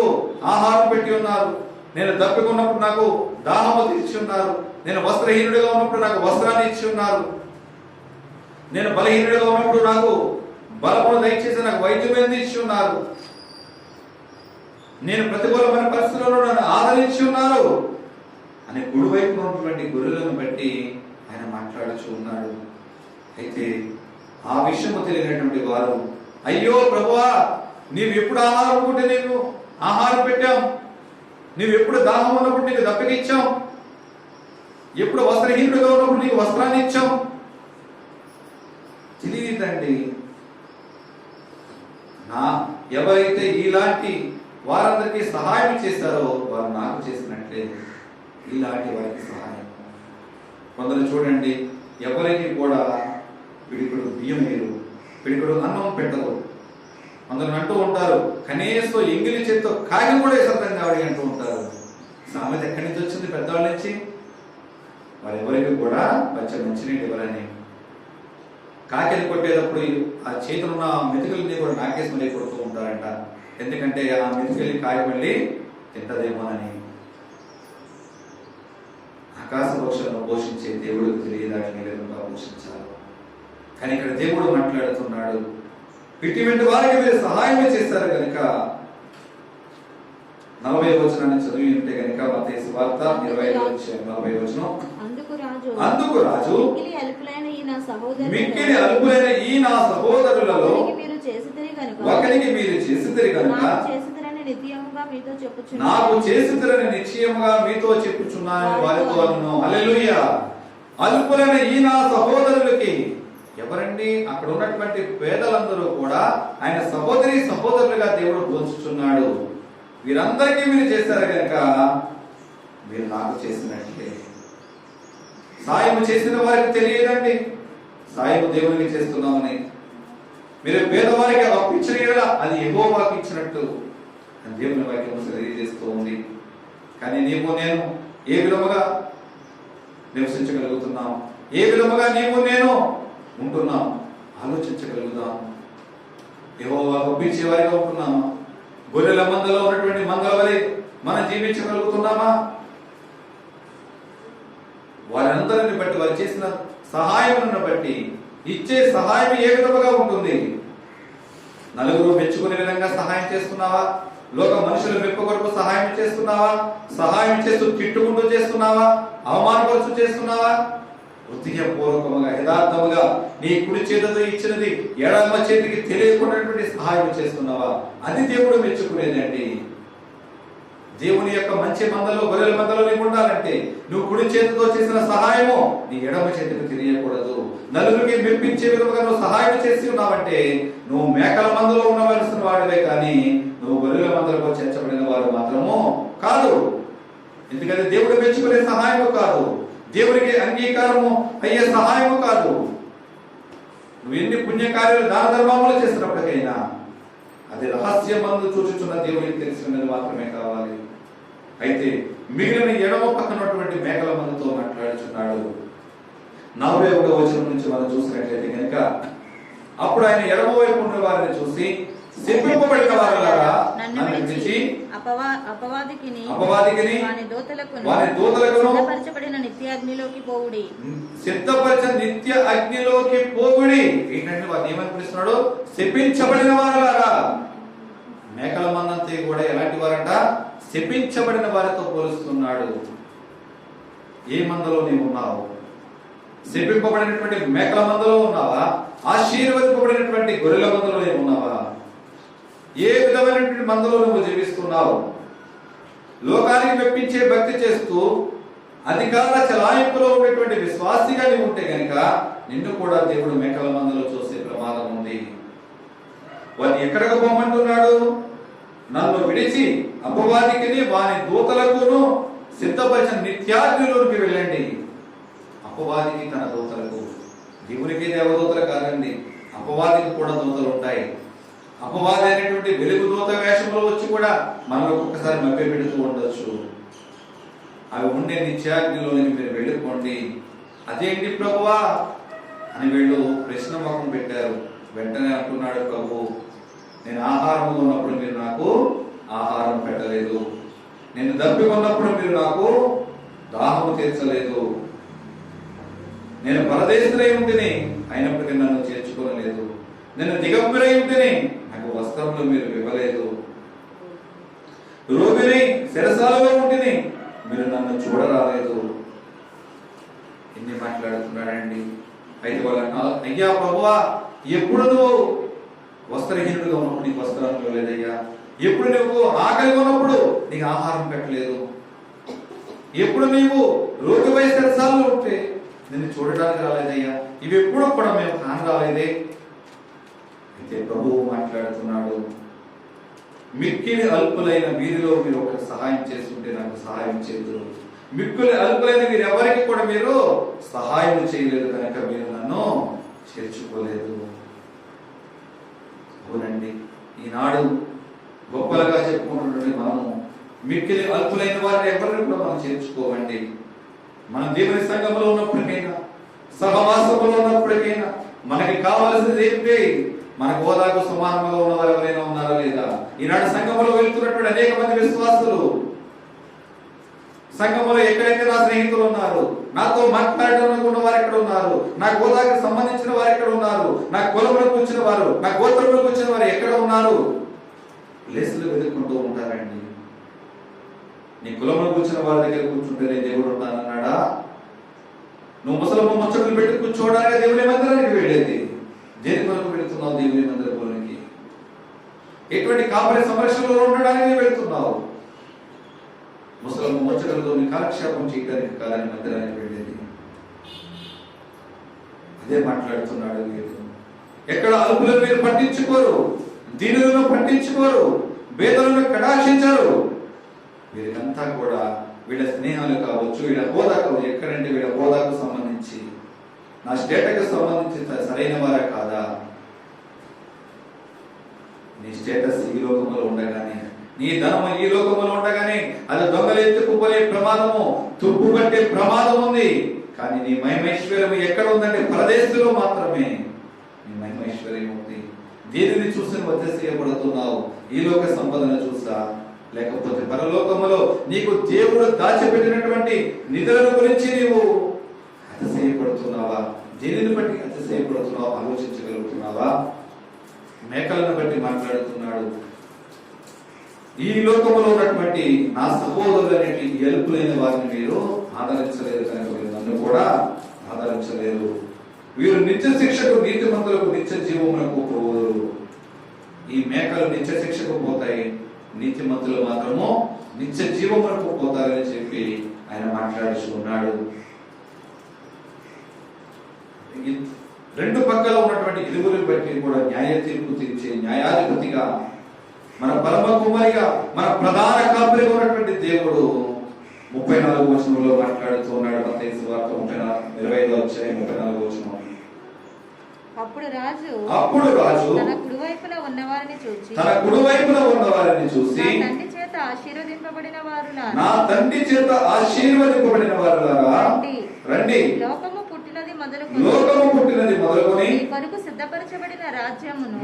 Speaker 3: ఆహారం పెట్టి ఉన్నారు, నేను దప్పికున్నప్పుడు నాకు దాహము తీర్చి ఉన్నారు, నేను వస్త్రహీనుడిగా ఉన్నప్పుడు నాకు వస్త్రాన్ని ఇచ్చి ఉన్నారు, నేను బలహీనుడిగా ఉన్నప్పుడు నాకు బలమును దయచేసి నాకు వైద్యం ఇచ్చి ఉన్నారు, నేను ప్రతికూలమైన పరిస్థితుల్లో నన్ను ఆదరించి ఉన్నారు అని కుడివైపు ఉన్నటువంటి గొర్రెలను బట్టి ఆయన మాట్లాడుచూ ఉన్నాడు. అయితే ఆ విషయము తెలియనటువంటి వారు, అయ్యో ప్రభువా, నీవు ఎప్పుడు ఆహారం ఉంటే నీకు ఆహారం పెట్టాం, నీవు ఎప్పుడు దాహం ఉన్నప్పుడు నీకు దప్పికిచ్చాం, ఎప్పుడు వస్త్రహీనుడిగా ఉన్నప్పుడు నీకు వస్త్రాన్ని ఇచ్చాం. తెలియదండి. ఎవరైతే ఇలాంటి వారందరికీ సహాయం చేశారో వారు నాకు చేసినట్లే ఇలాంటి వారికి సహాయం. కొందరు చూడండి, ఎవరికి కూడా పిడికుడు బియ్యం వేరు, పిడికుడు అన్నం పెట్టరు. కొందరు అంటూ ఉంటారు, కనీసం ఎంగిలి చేత్తో కాగి కూడా సొంతం కావాలి అంటూ ఉంటారు. సామెత ఎక్కడి నుంచి వచ్చింది? పెద్దవాళ్ళ నుంచి. వారెవరికి కూడా మంచినీటి ఇవ్వాలని. కాకిని కొట్టేటప్పుడు ఆ చేతులు ఉన్న మెతుకులని కూడా నాకేసి మళ్ళీ కొడుతూ ఉంటారంట. ఎందుకంటే ఆ మెతుకెళ్ళి కాయ మళ్ళీ తింటదేమోనని. ఆకాశ పక్షులను పోషించే దేవుడికి తెలియదా ఏ విధంగా పోషించాలి. కానీ ఇక్కడ దేవుడు మాట్లాడుతున్నాడు, ఇటువంటి వారికి మీరు సహాయం చేస్తారు కనుక 40వ వచనాన్ని చదివి ఉంటే కనుక మత్తయి సువార్త 25:40 వచనం. అందుకు రాజు
Speaker 4: మిక్కిలి అల్పులైన
Speaker 3: ఈ నా సహోదరులలో ఒకరికి మీరు చేసితిరి కనుక
Speaker 4: నాకు చేసితిరని నిశ్చయముగా
Speaker 3: మీతో చెప్పుచున్నానని వారితో అన్నాను. హల్లెలూయా. అల్పులైన ఈ నా సహోదరులకి ఎవరండి? అక్కడ ఉన్నటువంటి పేదలందరూ కూడా ఆయన సహోదరులుగా దేవుడు పోల్చుచున్నాడు. వీరందరికీ మీరు చేశారు కనుక మీరు నాకు చేసినట్లే. సాయం చేసిన వారికి తెలియదండి సాయం దేవునికి చేస్తున్నామని. మీరు పేదవారికి అప్పించిన యెడల అది యెహోవాకు ఇచ్చినట్టు అని దేవుని వాక్యం తెలియజేస్తూ ఉంది. కానీ నీవు నేను ఏ విధముగా నివసించగలుగుతున్నాం, ఏ విధముగా నీవు నేను ఉంటున్నాం ఆలోచించగలుగుతాం. యెహోవాకు అప్పించే వారిగా ఉంటున్నామా? గొర్రెల మందలో ఉన్నటువంటి మందల వలె మనం జీవించగలుగుతున్నామా? వారందరిని బట్టి, వారు చేసిన సహాయములను బట్టి ఇచ్చే సహాయం ఏ విధముగా ఉంటుంది? నలుగురు మెచ్చుకునే విధంగా సహాయం చేస్తున్నావా? లోక మనుషులు మెప్పు కొరకు సహాయం చేస్తున్నావా? సహాయం చేస్తూ తిట్టుకుంటూ చేస్తున్నావా? అవమానపరుచు చేస్తున్నావా? హృదయపూర్వకముగా యథార్థముగా నీ కుడి చేతితో ఇచ్చినది ఎడమ చేతికి తెలియకున్నటువంటి సహాయం చేస్తున్నావా? అది దేవుడు మెచ్చుకునేదండి. దేవుని యొక్క మంచి మందలో, గొర్రెల మందలో నీకు ఉండాలంటే నువ్వు కుడి చేతితో చేసిన సహాయము నీ ఎడమ చేతికి తెలియకూడదు. నలుగురికి మెప్పించే విధంగా నువ్వు సహాయం చేసి ఉన్నావంటే నువ్వు మేకల మందలో ఉండవలసిన వాడివే, కానీ నువ్వు గొర్రెల మందలకు చేర్చబడిన వాడు మాత్రము కాదు. ఎందుకంటే దేవుడు మెచ్చుకునే సహాయము కాదు, దేవునికి అంగీకారము అయ్యే సహాయము కాదు. నువ్వు ఎన్ని పుణ్యకార్యాలు, దాన ధర్మములు చేసినప్పటికైనా అది రహస్యమందు చూచుచున్న దేవునికి తెలిసినది మాత్రమే కావాలి. అయితే మిగిలిన ఎడమ పక్కనటువంటి మేకల మందుతో మాట్లాడుచున్నాడు. 41వ వచనం నుంచి మనం చూసినట్లయితే కనుక, అప్పుడు ఆయన ఎడమ వైపు ఉన్న వారిని చూసి, శపింపబడిన వారలారా నన్ను విడిచి
Speaker 4: అపవాదికిని
Speaker 3: వాని దూతలకును
Speaker 4: సిద్ధపరచబడిన నిత్య అగ్నిలోకి పోవుడి.
Speaker 3: సిద్ధపరచిన నిత్య అగ్నిలోకి పోవుడి. ఏంటంటే వారిని ఏమని పిలుస్తున్నాడు? శపించబడిన వారలారా. మేకల మందంతా కూడా ఎలాంటి వారంట? శపించబడిన వారితో పోలుస్తున్నాడు. ఏ మందలో నీవు ఉన్నావు? శపింపబడినటువంటి మేకల మందలో ఉన్నావా? ఆశీర్వదింపబడినటువంటి గొర్రెల మందలో నీవు ఉన్నావా? ఏ విధమైనటువంటి మందలో నువ్వు జీవిస్తున్నావు? లోకానికి మెప్పించే భక్తి చేస్తూ అధికార చలాయింపులో ఉండేటువంటి విశ్వాసిగా నీవు ఉంటే గనుక నిన్ను కూడా దేవుడు మేకల మందలో చూసే ప్రమాదం ఉంది. వారిని ఎక్కడికి పోమంటున్నాడు? నన్ను విడిచి అపవాదికిని వాని దూతలకును సిద్ధపరిచిన నిత్యాగ్నిలోనికి వెళ్ళండి. అపవాదికి తన దూతలకు, దేవునికి దేవదూతలు కాదండి, అపవాదికి కూడా దూతలు ఉంటాయి. అపవాది అనేటువంటి వెలుగు దూత వేషంలో వచ్చి కూడా మనలో ఒక్కొక్కసారి మభ్య పెడుతూ ఉండొచ్చు. అవి ఉండే నిత్యాగ్నిలోనికి మీరు వెళ్ళిపోండి. అదేంటి ప్రభువా అని వీళ్ళు ప్రశ్న ముఖం పెట్టారు. వెంటనే అంటున్నాడు ప్రభు, నేను ఆహారంలో ఉన్నప్పుడు మీరు నాకు ఆహారం పెట్టలేదు, నేను దప్పిగా ఉన్నప్పుడు మీరు నాకు దాహము తీర్చలేదు, నేను పరదేశులై ఉంటిని అయినప్పటికీ నన్ను చేర్చుకోలేదు, నేను దిగంబరై ఉంటిని నాకు వస్త్రములు మీరు ఇవ్వలేదు, రోగిని శిరసాలలో ఉంటిని మీరు నన్ను చూడరాలేదు. ఎన్ని మాట్లాడుతున్నాడండి. అయితే వాళ్ళ అయ్యా ప్రభువా, ఎప్పుడు నువ్వు వస్త్రహీనుడిగా ఉన్నప్పుడు నీకు వస్త్రం ఇవ్వలేదయ్యా, ఎప్పుడు నువ్వు ఆకలి ఉన్నప్పుడు నీకు ఆహారం పెట్టలేదు, ఎప్పుడు నీవు రోగి వయసు శిరసాలలో ఉంటే నిన్ను చూడడానికి రాలేదయ్యా, ఇవి ఎప్పుడు కూడా మేము కాని రాలేదే. అయితే ప్రభువు మాట్లాడుతున్నాడు, మిక్కిలి అల్పులైన వీరిలో మీరు ఒకరికి సహాయం చేస్తుంటే నాకు సహాయం చేతురు. మిక్కిలి అల్పులైన వీరు ఎవరికి కూడా మీరు సహాయం చేయలేదు కనుక మీరు నన్ను చేర్చుకోలేదు. అవునండి, ఈనాడు గొప్పలుగా చెప్పుకుంటున్నటువంటి మనము మిక్కిలి అల్పులైన వారిని ఎవరిని కూడా మనం చేర్చుకోవండి. మనం దేవుని సంఘంలో ఉన్నప్పటికైనా, సహవాసంలో ఉన్నప్పటికైనా, మనకి కావాల్సింది ఏంటి? మన హోదాకు సమానంగా ఉన్నవారు ఎవరైనా ఉన్నారా లేదా? ఈనాడు సంఘంలో వెళ్తున్నటువంటి అనేక మంది విశ్వాసులు, సంఘంలో ఎక్కడైతే నా స్నేహితులు ఉన్నారు, నాతో మాట్లాడడానికి ఉన్న వారు ఎక్కడ ఉన్నారు, నా హోదాకు సంబంధించిన వారు ఎక్కడ ఉన్నారు, నా కులంలోకి వచ్చిన వారు, నా గోత్రంలోకి వచ్చిన వారు ఎక్కడ ఉన్నారు? ప్లేసులు వెతుక్కుంటూ ఉంటారండి. నీ కులంలో కూర్చున్న వారి దగ్గర కూర్చుంటేనే దేవుడు ఉంటానన్నాడా? నువ్వు ముసలమ్మ ముచ్చట్లు పెట్టి కూర్చోవడానికి దేవుని మందిరానికి వెళ్ళేది. దేని కొరకు వెళుతున్నావు? దేవుని మందిరంలోనికి. ఎటువంటి కాపరి సంరక్షణలో ఉండడానికి వెళుతున్నావు? ముసలమ్మ ముచ్చటలతో కాలక్షేపం చేయడానికి కాదని మందిరానికి వెళ్ళేది. అదే మాట్లాడుతున్నాడు వీరు. ఎక్కడ అల్పులను మీరు పట్టించుకోరు, దీనులను పట్టించుకోరు, పేదలను కటాక్షించరు. వీరికంతా కూడా వీళ్ళ స్నేహాలు కావచ్చు, వీళ్ళ హోదా కావచ్చు. ఎక్కడంటే వీళ్ళ హోదాకు సంబంధించి, నా స్టేటస్కి సంబంధించి సరైన వారా కాదా? నీ స్టేటస్ ఈ లోకంలో ఉండగానే, నీ ధనము ఈ లోకంలో ఉండగానే అది దొంగలు ఎత్తుకుపోయే ప్రమాదము, తుప్పు పట్టే ప్రమాదం ఉంది. కానీ నీ మహిమైశ్వర్యం ఎక్కడ ఉందంటే పరదేశంలో మాత్రమే నీ మహిమైశ్వర్యం ఉంది. దీనిని చూసి వదిలేసేయబడుతున్నావు. ఈ లోక సంపదను చూసా, లేకపోతే పరలోకములో నీకు దేవుడు దాచిపెట్టినటువంటి నిధులను గురించి నీవు అతిశయపడుతున్నావా? దేనిని బట్టి అతిశయపడుతున్నావా? ఆలోచించగలుగుతున్నావా? మేకలను బట్టి మాట్లాడుతున్నాడు. ఈ లోకంలో ఉన్నటువంటి నా సహోదరులు అనేటి ఎలుపులైన వారిని మీరు ఆదరించలేదు కనుక మీరు నన్ను కూడా ఆదరించలేదు. వీరు నిత్య శిక్షకు, నీతిమంతులకు నిత్య జీవమునకు పోవుదురు. ఈ మేకలు నిత్య శిక్షకు పోతాయి, నీతిమంతులు మాత్రము నిత్య జీవమునకు పోతారని చెప్పి ఆయన మాట్లాడుతున్నాడు. రెండు పక్కల ఉన్నటువంటి ఇరువురు బట్టి కూడా న్యాయ తీర్పు తీర్చే న్యాయాధిపతిగా, మన పరమ కుమారిగా, మన ప్రధాన కాపరిగా ఉన్నటువంటి దేవుడు 34వ వచనంలో మాట్లాడుతూ ఉన్నాడు. మత్తయి సువార్త 25వ అధ్యాయం 34వ వచనం.
Speaker 4: అప్పుడు రాజు తన కుడివైపున ఉన్నవారిని చూసి,
Speaker 3: నా
Speaker 4: తండ్రి చేత ఆశీర్వదింపబడిన
Speaker 3: వారులారా రండి,
Speaker 4: లోకము పుట్టినది
Speaker 3: మొదలుకొని
Speaker 4: మీ కొరకు సిద్ధపరచబడిన రాజ్యమును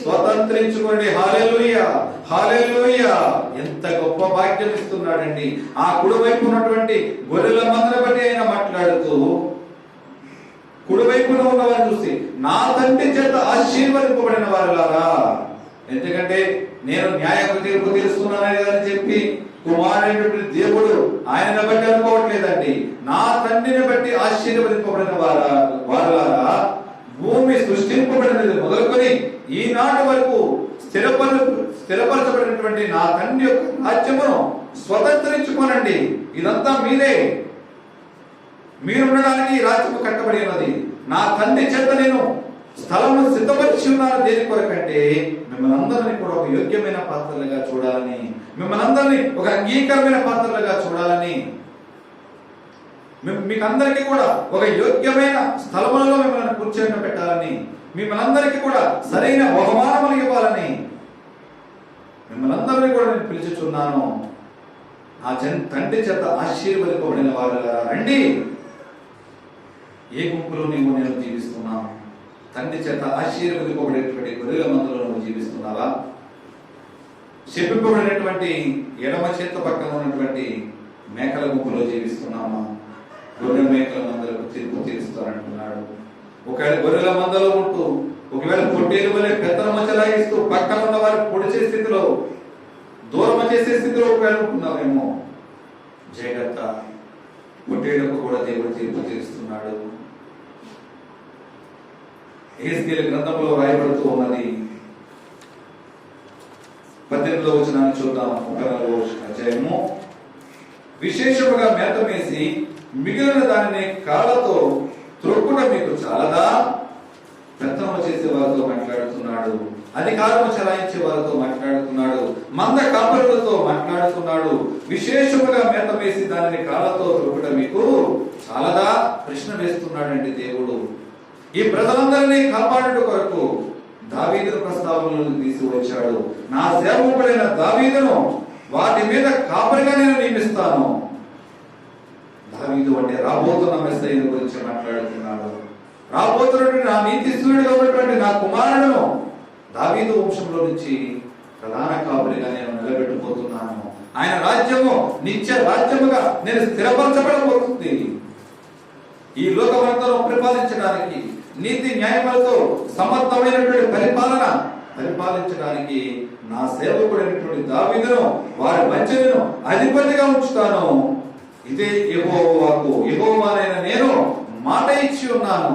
Speaker 3: స్వతంత్రించుకోండి. హల్లెలూయా, హల్లెలూయా. ఎంత గొప్ప భాగ్యం ఇస్తున్నాడండి. ఆ కుడివైపు ఉన్నటువంటి గొర్రెల మందను బట్టి ఆయన మాట్లాడుతూ, కుడివైపున ఉన్నవారిని చూసి నా తండ్రి చేత ఆశీర్వదింపబడిన వారులారా. ఎందుకంటే నేను న్యాయ తీర్పు తీరుస్తున్నానని అని చెప్పి కుమారుడైనటువంటి దేవుడు ఆయనను బట్టి అనుకోవట్లేదండి. నా తండ్రిని బట్టి ఆశీర్వదింపబడిన వారులారా, భూమి సృష్టింపబడినది మొదలుకొని ఈనాటి వరకు స్థిరపరచబడినటువంటి నా తండ్రి యొక్క రాజ్యమును స్వతంత్రించుకోనండి. ఇదంతా మీదే. మీరుండడానికి ఈ రాజ్యము కట్టబడి ఉన్నది. నా తండ్రి చేత నేను స్థలమును సిద్ధపరిచి ఉన్నాను. దేని కొరకంటే మిమ్మల్ని అందరినీ కూడా ఒక యోగ్యమైన పాత్రలుగా చూడాలని, మిమ్మల్ని అందరినీ ఒక అంగీకారమైన పాత్రలుగా చూడాలని, మీకు అందరికీ కూడా ఒక యోగ్యమైన స్థలములలో మిమ్మల్ని కూర్చొని పెట్టాలని, మిమ్మల్ని అందరికీ కూడా సరైన బహుమానములు ఇవ్వాలని మిమ్మల్ని అందరినీ కూడా నేను పిలుచుచున్నాను. ఆ తండ్రి చేత ఆశీర్వదింపబడిన వారులారా రండి. ఏ గుంపులో నేను జీవిస్తున్నాను? తండ్రి చేత ఆశీర్వదింపబడేటువంటి గొర్రెల మందలో నువ్వు జీవిస్తున్నావా? శపింపబడినటువంటి ఎడమ చేత పక్కన ఉన్నటువంటి మేకల గుంపులో జీవిస్తున్నామా? గొర్రెల మేకల మందలకు తీర్పు తీరుస్తానంటున్నాడు. ఒకవేళ గొర్రెల మందలో ఉంటూ, ఒకవేళ పొట్టేలు వలె పెత్తనం చలాయిస్తూ పక్కన ఉన్న వారు పొడిచే స్థితిలో, దూరం చేసే స్థితిలో ఒకవేళ ఉంటున్నావేమో, జాగ్రత్త. పొట్టేలకు కూడా దేవుడు తీర్పు తీరుస్తున్నాడు. యెహెజ్కేలు గ్రంథంలో రాయబడుతూ ఉన్నది. 18వ వచనాన్ని చూద్దాం. 34వ అధ్యాయము. విశేషముగా మేత వేసి మిగిలిన దానిని కాళ్ళతో త్రొక్కుట మీకు చాలదా? పెత్తనము చేసే వారితో మాట్లాడుతున్నాడు, అధికారము చలాయించే వారితో మాట్లాడుతున్నాడు, మంద కాపరులతో మాట్లాడుతున్నాడు. విశేషముగా మేత వేసి దానిని కాళ్ళతో త్రొక్కుట మీకు చాలదా? ప్రశ్న వేస్తున్నాడండి దేవుడు. ఈ ప్రజలందరినీ కాపాడుట కొరకు దావీదును ప్రస్తావనలను తీసుకువచ్చాడు. నా సేవకుడైన దావీదును వాటి మీద కాపరిగా నేను నియమిస్తాను. దావీదు అంటే రాబోతున్న మెస్సయ్య గురించి మాట్లాడుతున్నాడు. రాబోతున్నటువంటి నా నీతి సూర్యుడుగా ఉన్నటువంటి నా కుమారుడును దావీదు వంశంలో నుంచి ప్రధాన కాపురిగా నేను నిలబెట్టబోతున్నాను. ఆయన రాజ్యము నిత్య రాజ్యముగా నేను స్థిరపరచబడబోతుంది. ఈ లోకమంతను పరిపాలించడానికి, నీతి న్యాయములతో సమర్థమైనటువంటి పరిపాలించడానికి నా సేవకుడైనటువంటి దావీదును వారి మధ్యను అధిపతిగా ఉంచుతాను. ఇదే యెహోవానైన నేను మాట ఇచ్చి ఉన్నాను.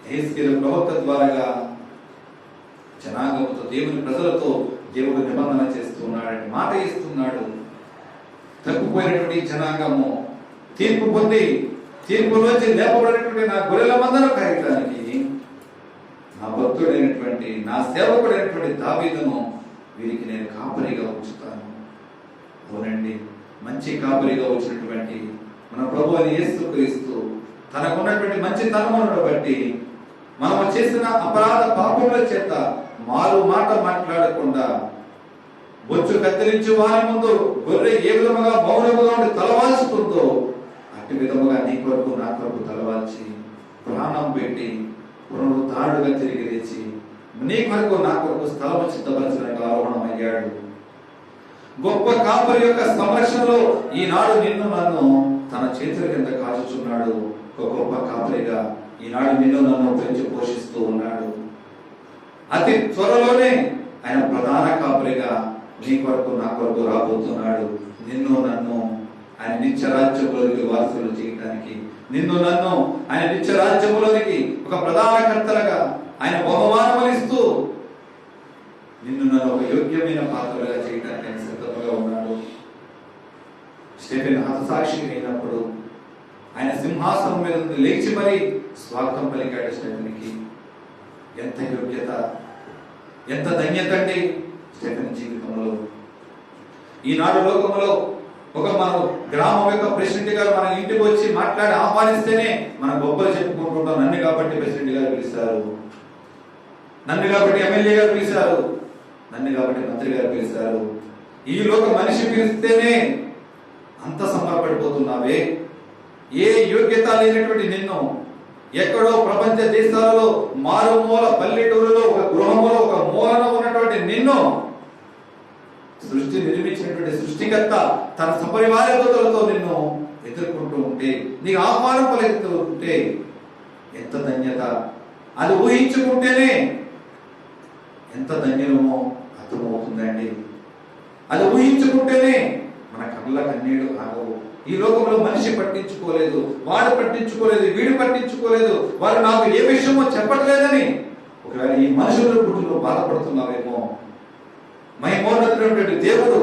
Speaker 3: యెహెజ్కేలు ప్రవక్త ద్వారా జనాంగముతో, దేవుని ప్రజలతో దేవుడు నిబంధన చేస్తున్నాడని మాట ఇస్తున్నాడు. తప్పిపోయినటువంటి జనాంగము తీర్పు పొంది తీర్పులోంచి లేపబడినటువంటి నా గొర్రెల మందను కాయటానికి నా భక్తుడైనటువంటి నా సేవకుడైనటువంటి దావీదును వీరికి నేను కాపరిగా ఉంచుతాను. అవునండి, మంచి కాపరిగా వచ్చినటువంటి మన ప్రభువుని యేసుక్రీస్తు తనకున్నటువంటి మంచి తనమును బట్టి మనము చేసిన అపరాధ పాపముల చేత మారు మాట మాట్లాడకుండా బొచ్చు కత్తిరించి వారి ముందు గొర్రె ఏ విధముగా మౌనముగా ఉండి తలవాల్చుతుందో అట్టి విధముగా నీ కొరకు నా కొరకు తలవాల్చి ప్రాణం పెట్టి పునరుద్ధారుడుగా తిరిగి లేచి నీ కొరకు నా కొరకు స్థలము సిద్ధపరచడానికి ఆరోహణమయ్యాడు. గొప్ప కాపరి యొక్క సంరక్షణలో ఈనాడు నిన్ను నన్ను తన చేతుల కింద కాచుచున్నాడు. ఒక గొప్ప కాపరిగా ఈనాడు నిన్ను నన్ను పెంచి పోషిస్తూ ఉన్నాడు. అతి త్వరలోనే ఆయన ప్రధాన కాపరిగా నీ కొరకు నా కొరకు రాబోతున్నాడు. నిన్ను నన్ను ఆయన నిత్య రాజ్యములోనికి వారసులు చేయడానికి, నిన్ను నన్ను ఆయన నిత్య రాజ్యములోనికి ఒక ప్రధాన కర్తలుగా ఆయన బహుమానములు ఇస్తూ నిన్ను నన్ను ఒక యోగ్యమైన పాత్రలుగా చేయడానికి ఆయన సిద్ధంగా ఉన్నాడు. స్టెఫెన్ హతసాక్షి అయినప్పుడు ఆయన సింహాసనం మీద లేచి మరి స్వాగతం పలికాడు. స్టెఫెన్కి ఎంత యోగ్యత, ఎంత ధన్యత అండి స్టెఫెన్ జీవితంలో. ఈనాడు లోకంలో ఒక మన గ్రామం యొక్క ప్రెసిడెంట్ గారు మన ఇంటికి వచ్చి మాట్లాడి ఆహ్వానిస్తేనే మన గొప్పలు చెప్పుకుంటుంటాం. నన్ను కాబట్టి ప్రెసిడెంట్ గారు పిలిచారు, నన్ను కాబట్టి ఎమ్మెల్యే గారు పిలిచారు, నన్ను కాబట్టి మంత్రి గారు పిలిచారు. ఈ లోక మనిషి పిలిస్తేనే అంత సంబరపడిపోతున్నావే. ఏ యోగ్యత లేనటువంటి నిన్ను ఎక్కడో ప్రపంచ దేశాలలో మారుమూల పల్లెటూరులో ఒక గృహంలో ఒక మూలన ఉన్నటువంటి నిన్ను సృష్టి నిర్మించినటువంటి సృష్టికర్త తన సపరివారతలతో నిన్ను ఎదుర్కొంటూ ఉంటే, నీకు ఆహ్వానం పలుకుతూ ఉంటే ఎంత ధన్యత. అది ఊహించుకుంటేనే ఎంత ధన్యమో అర్థమవుతుందండి. అది ఊహించుకుంటేనే మన కళ్ళ కన్నీడు ఆగవు. ఈ లోకంలో మనిషి పట్టించుకోలేదు, వాడు పట్టించుకోలేదు, వీడు పట్టించుకోలేదు, వారు నాకు ఏ విషయమో చెప్పట్లేదని ఒకవేళ ఈ మనుషుల పుట్టులో బాధపడుతున్నావేమో, మహిమోన్నతుడైనటువంటి దేవుడు,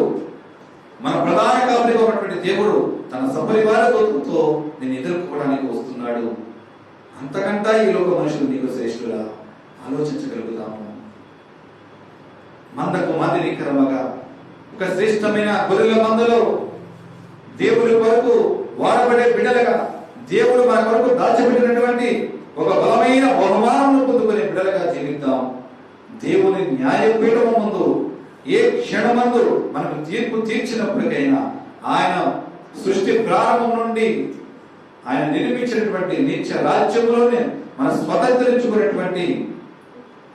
Speaker 3: మన ప్రధాన కాపరిగా ఉన్నటువంటి దేవుడు తన సపరివారతో నేను ఎదుర్కోవడానికి వస్తున్నాడు. అంతకంటా ఈ లోక మనుషులు నీకు శ్రేష్ఠులా ఆలోచించగలుగుతాము. మందకు మాదిరికరముగా ఒక శ్రేష్టమైన గొర్రెల మందలో దేవుని కొరకు వాడబడే బిడ్డలుగా, దేవుడు మన కొరకు దాచిపెట్టినటువంటి ఒక బలమైన బహుమానం పొందుకునే బిడ్డలుగా జీవిద్దాం. దేవుని న్యాయపీఠము ముందు ఏ క్షణమందు మనకు తీర్పు తీర్చినప్పటికైనా ఆయన సృష్టి ప్రారంభం నుండి ఆయన నిర్మించినటువంటి నిత్య రాజ్యంలోనే మనం స్వతంత్రించుకున్నటువంటి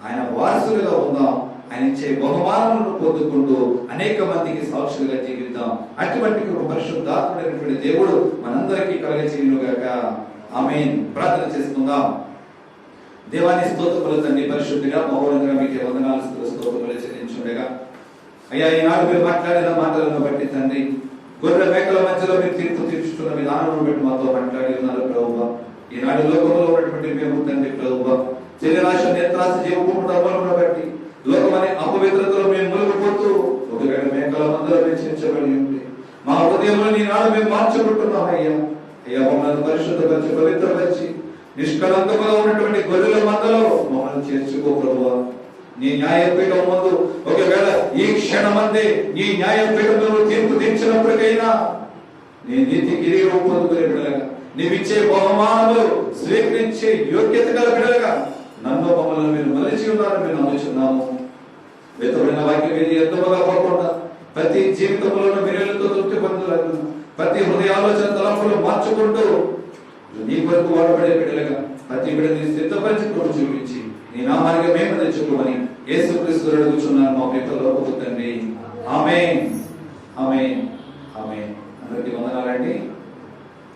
Speaker 3: ఆయన వారసులుగా ఉందాం. ఆయన ఇచ్చే బహుమానములను పొందుకుంటూ అనేక మందికి సాక్షులుగా జీవిద్దాం. అటువంటి పరిశుద్ధాత్ముడైనటువంటి దేవుడు మనందరికీ కలగచేయునుగాక. ఆమేన్. ప్రార్థన చేసుకుందాం. దేవాని స్తోత్రములు తండ్రి, పరిశుద్ధిగా మహోన్నతంగా మీకే వందనాలు స్తోత్రములు చెల్లించుండగా అయ్యా, ఈనాడు మీరు మాట్లాడిన మాటలను బట్టి తండ్రి, గొర్రె మేకల మధ్యలో మీరు తీర్పు తీర్చుకున్న విధానం బట్టి మాతో మాట్లాడి ఉన్నారు ప్రభువా. ఈనాడు లోకంలో ఉన్నటువంటి మేము తండ్రి ప్రభువా, శరీరాశ నేత్రాశ జీవకులను బట్టి లోకమనే అపవిత్రతలో మేము మునిగిపోతూ ఒకవేళ మేకల మందులో వెచ్చించబడి ఉంది. మా హృదయంలో ఈనాడు మేము మార్చుకుంటున్నాం అయ్యా. అయ్యా, మమ్మల్ని పరిశుద్ధపరిచి పవిత్రపరిచి నిష్కలంకముగా ఉన్నటువంటి గొర్రెల మందలో మమ్మల్ని చేర్చుకో ప్రభువా. నీ న్యాయపీఠం ముందు ఒకవేళ ఈ క్షణమందే నీ న్యాయపీఠంలో తీర్పు తీర్చినప్పటికైనా నీ నీతి కిరీటం పొందుకునే బిడ్డలుగా, నీవిచ్చే బహుమానములు స్వీకరించే యోగ్యత గల బిడ్డలుగా నన్ను మమ్మల్ని మీరు మలిచి ఉన్నారని మేము నమ్ముచున్నాము. వెతబడిన వాక్యం ఇది ఎంతగా పోకుండా ప్రతి జీవితంలోనూ మీరేళ్లతో తృప్తి పొందులను, ప్రతి హృదయ ఆలోచన మార్చుకుంటూ నీ కొరకు వాడబడే బిడ్డలుగా ప్రతి బిడ్డని సిద్ధపరిచి కృప చూపించి నీ నామానికి మేము తెచ్చుకోమని యేసుక్రీస్తు అడుగుచున్నాను మా పితరులు తండ్రి. ఆమేన్ ఆమేన్ ఆమేన్. అందరికీ వందనాలండి.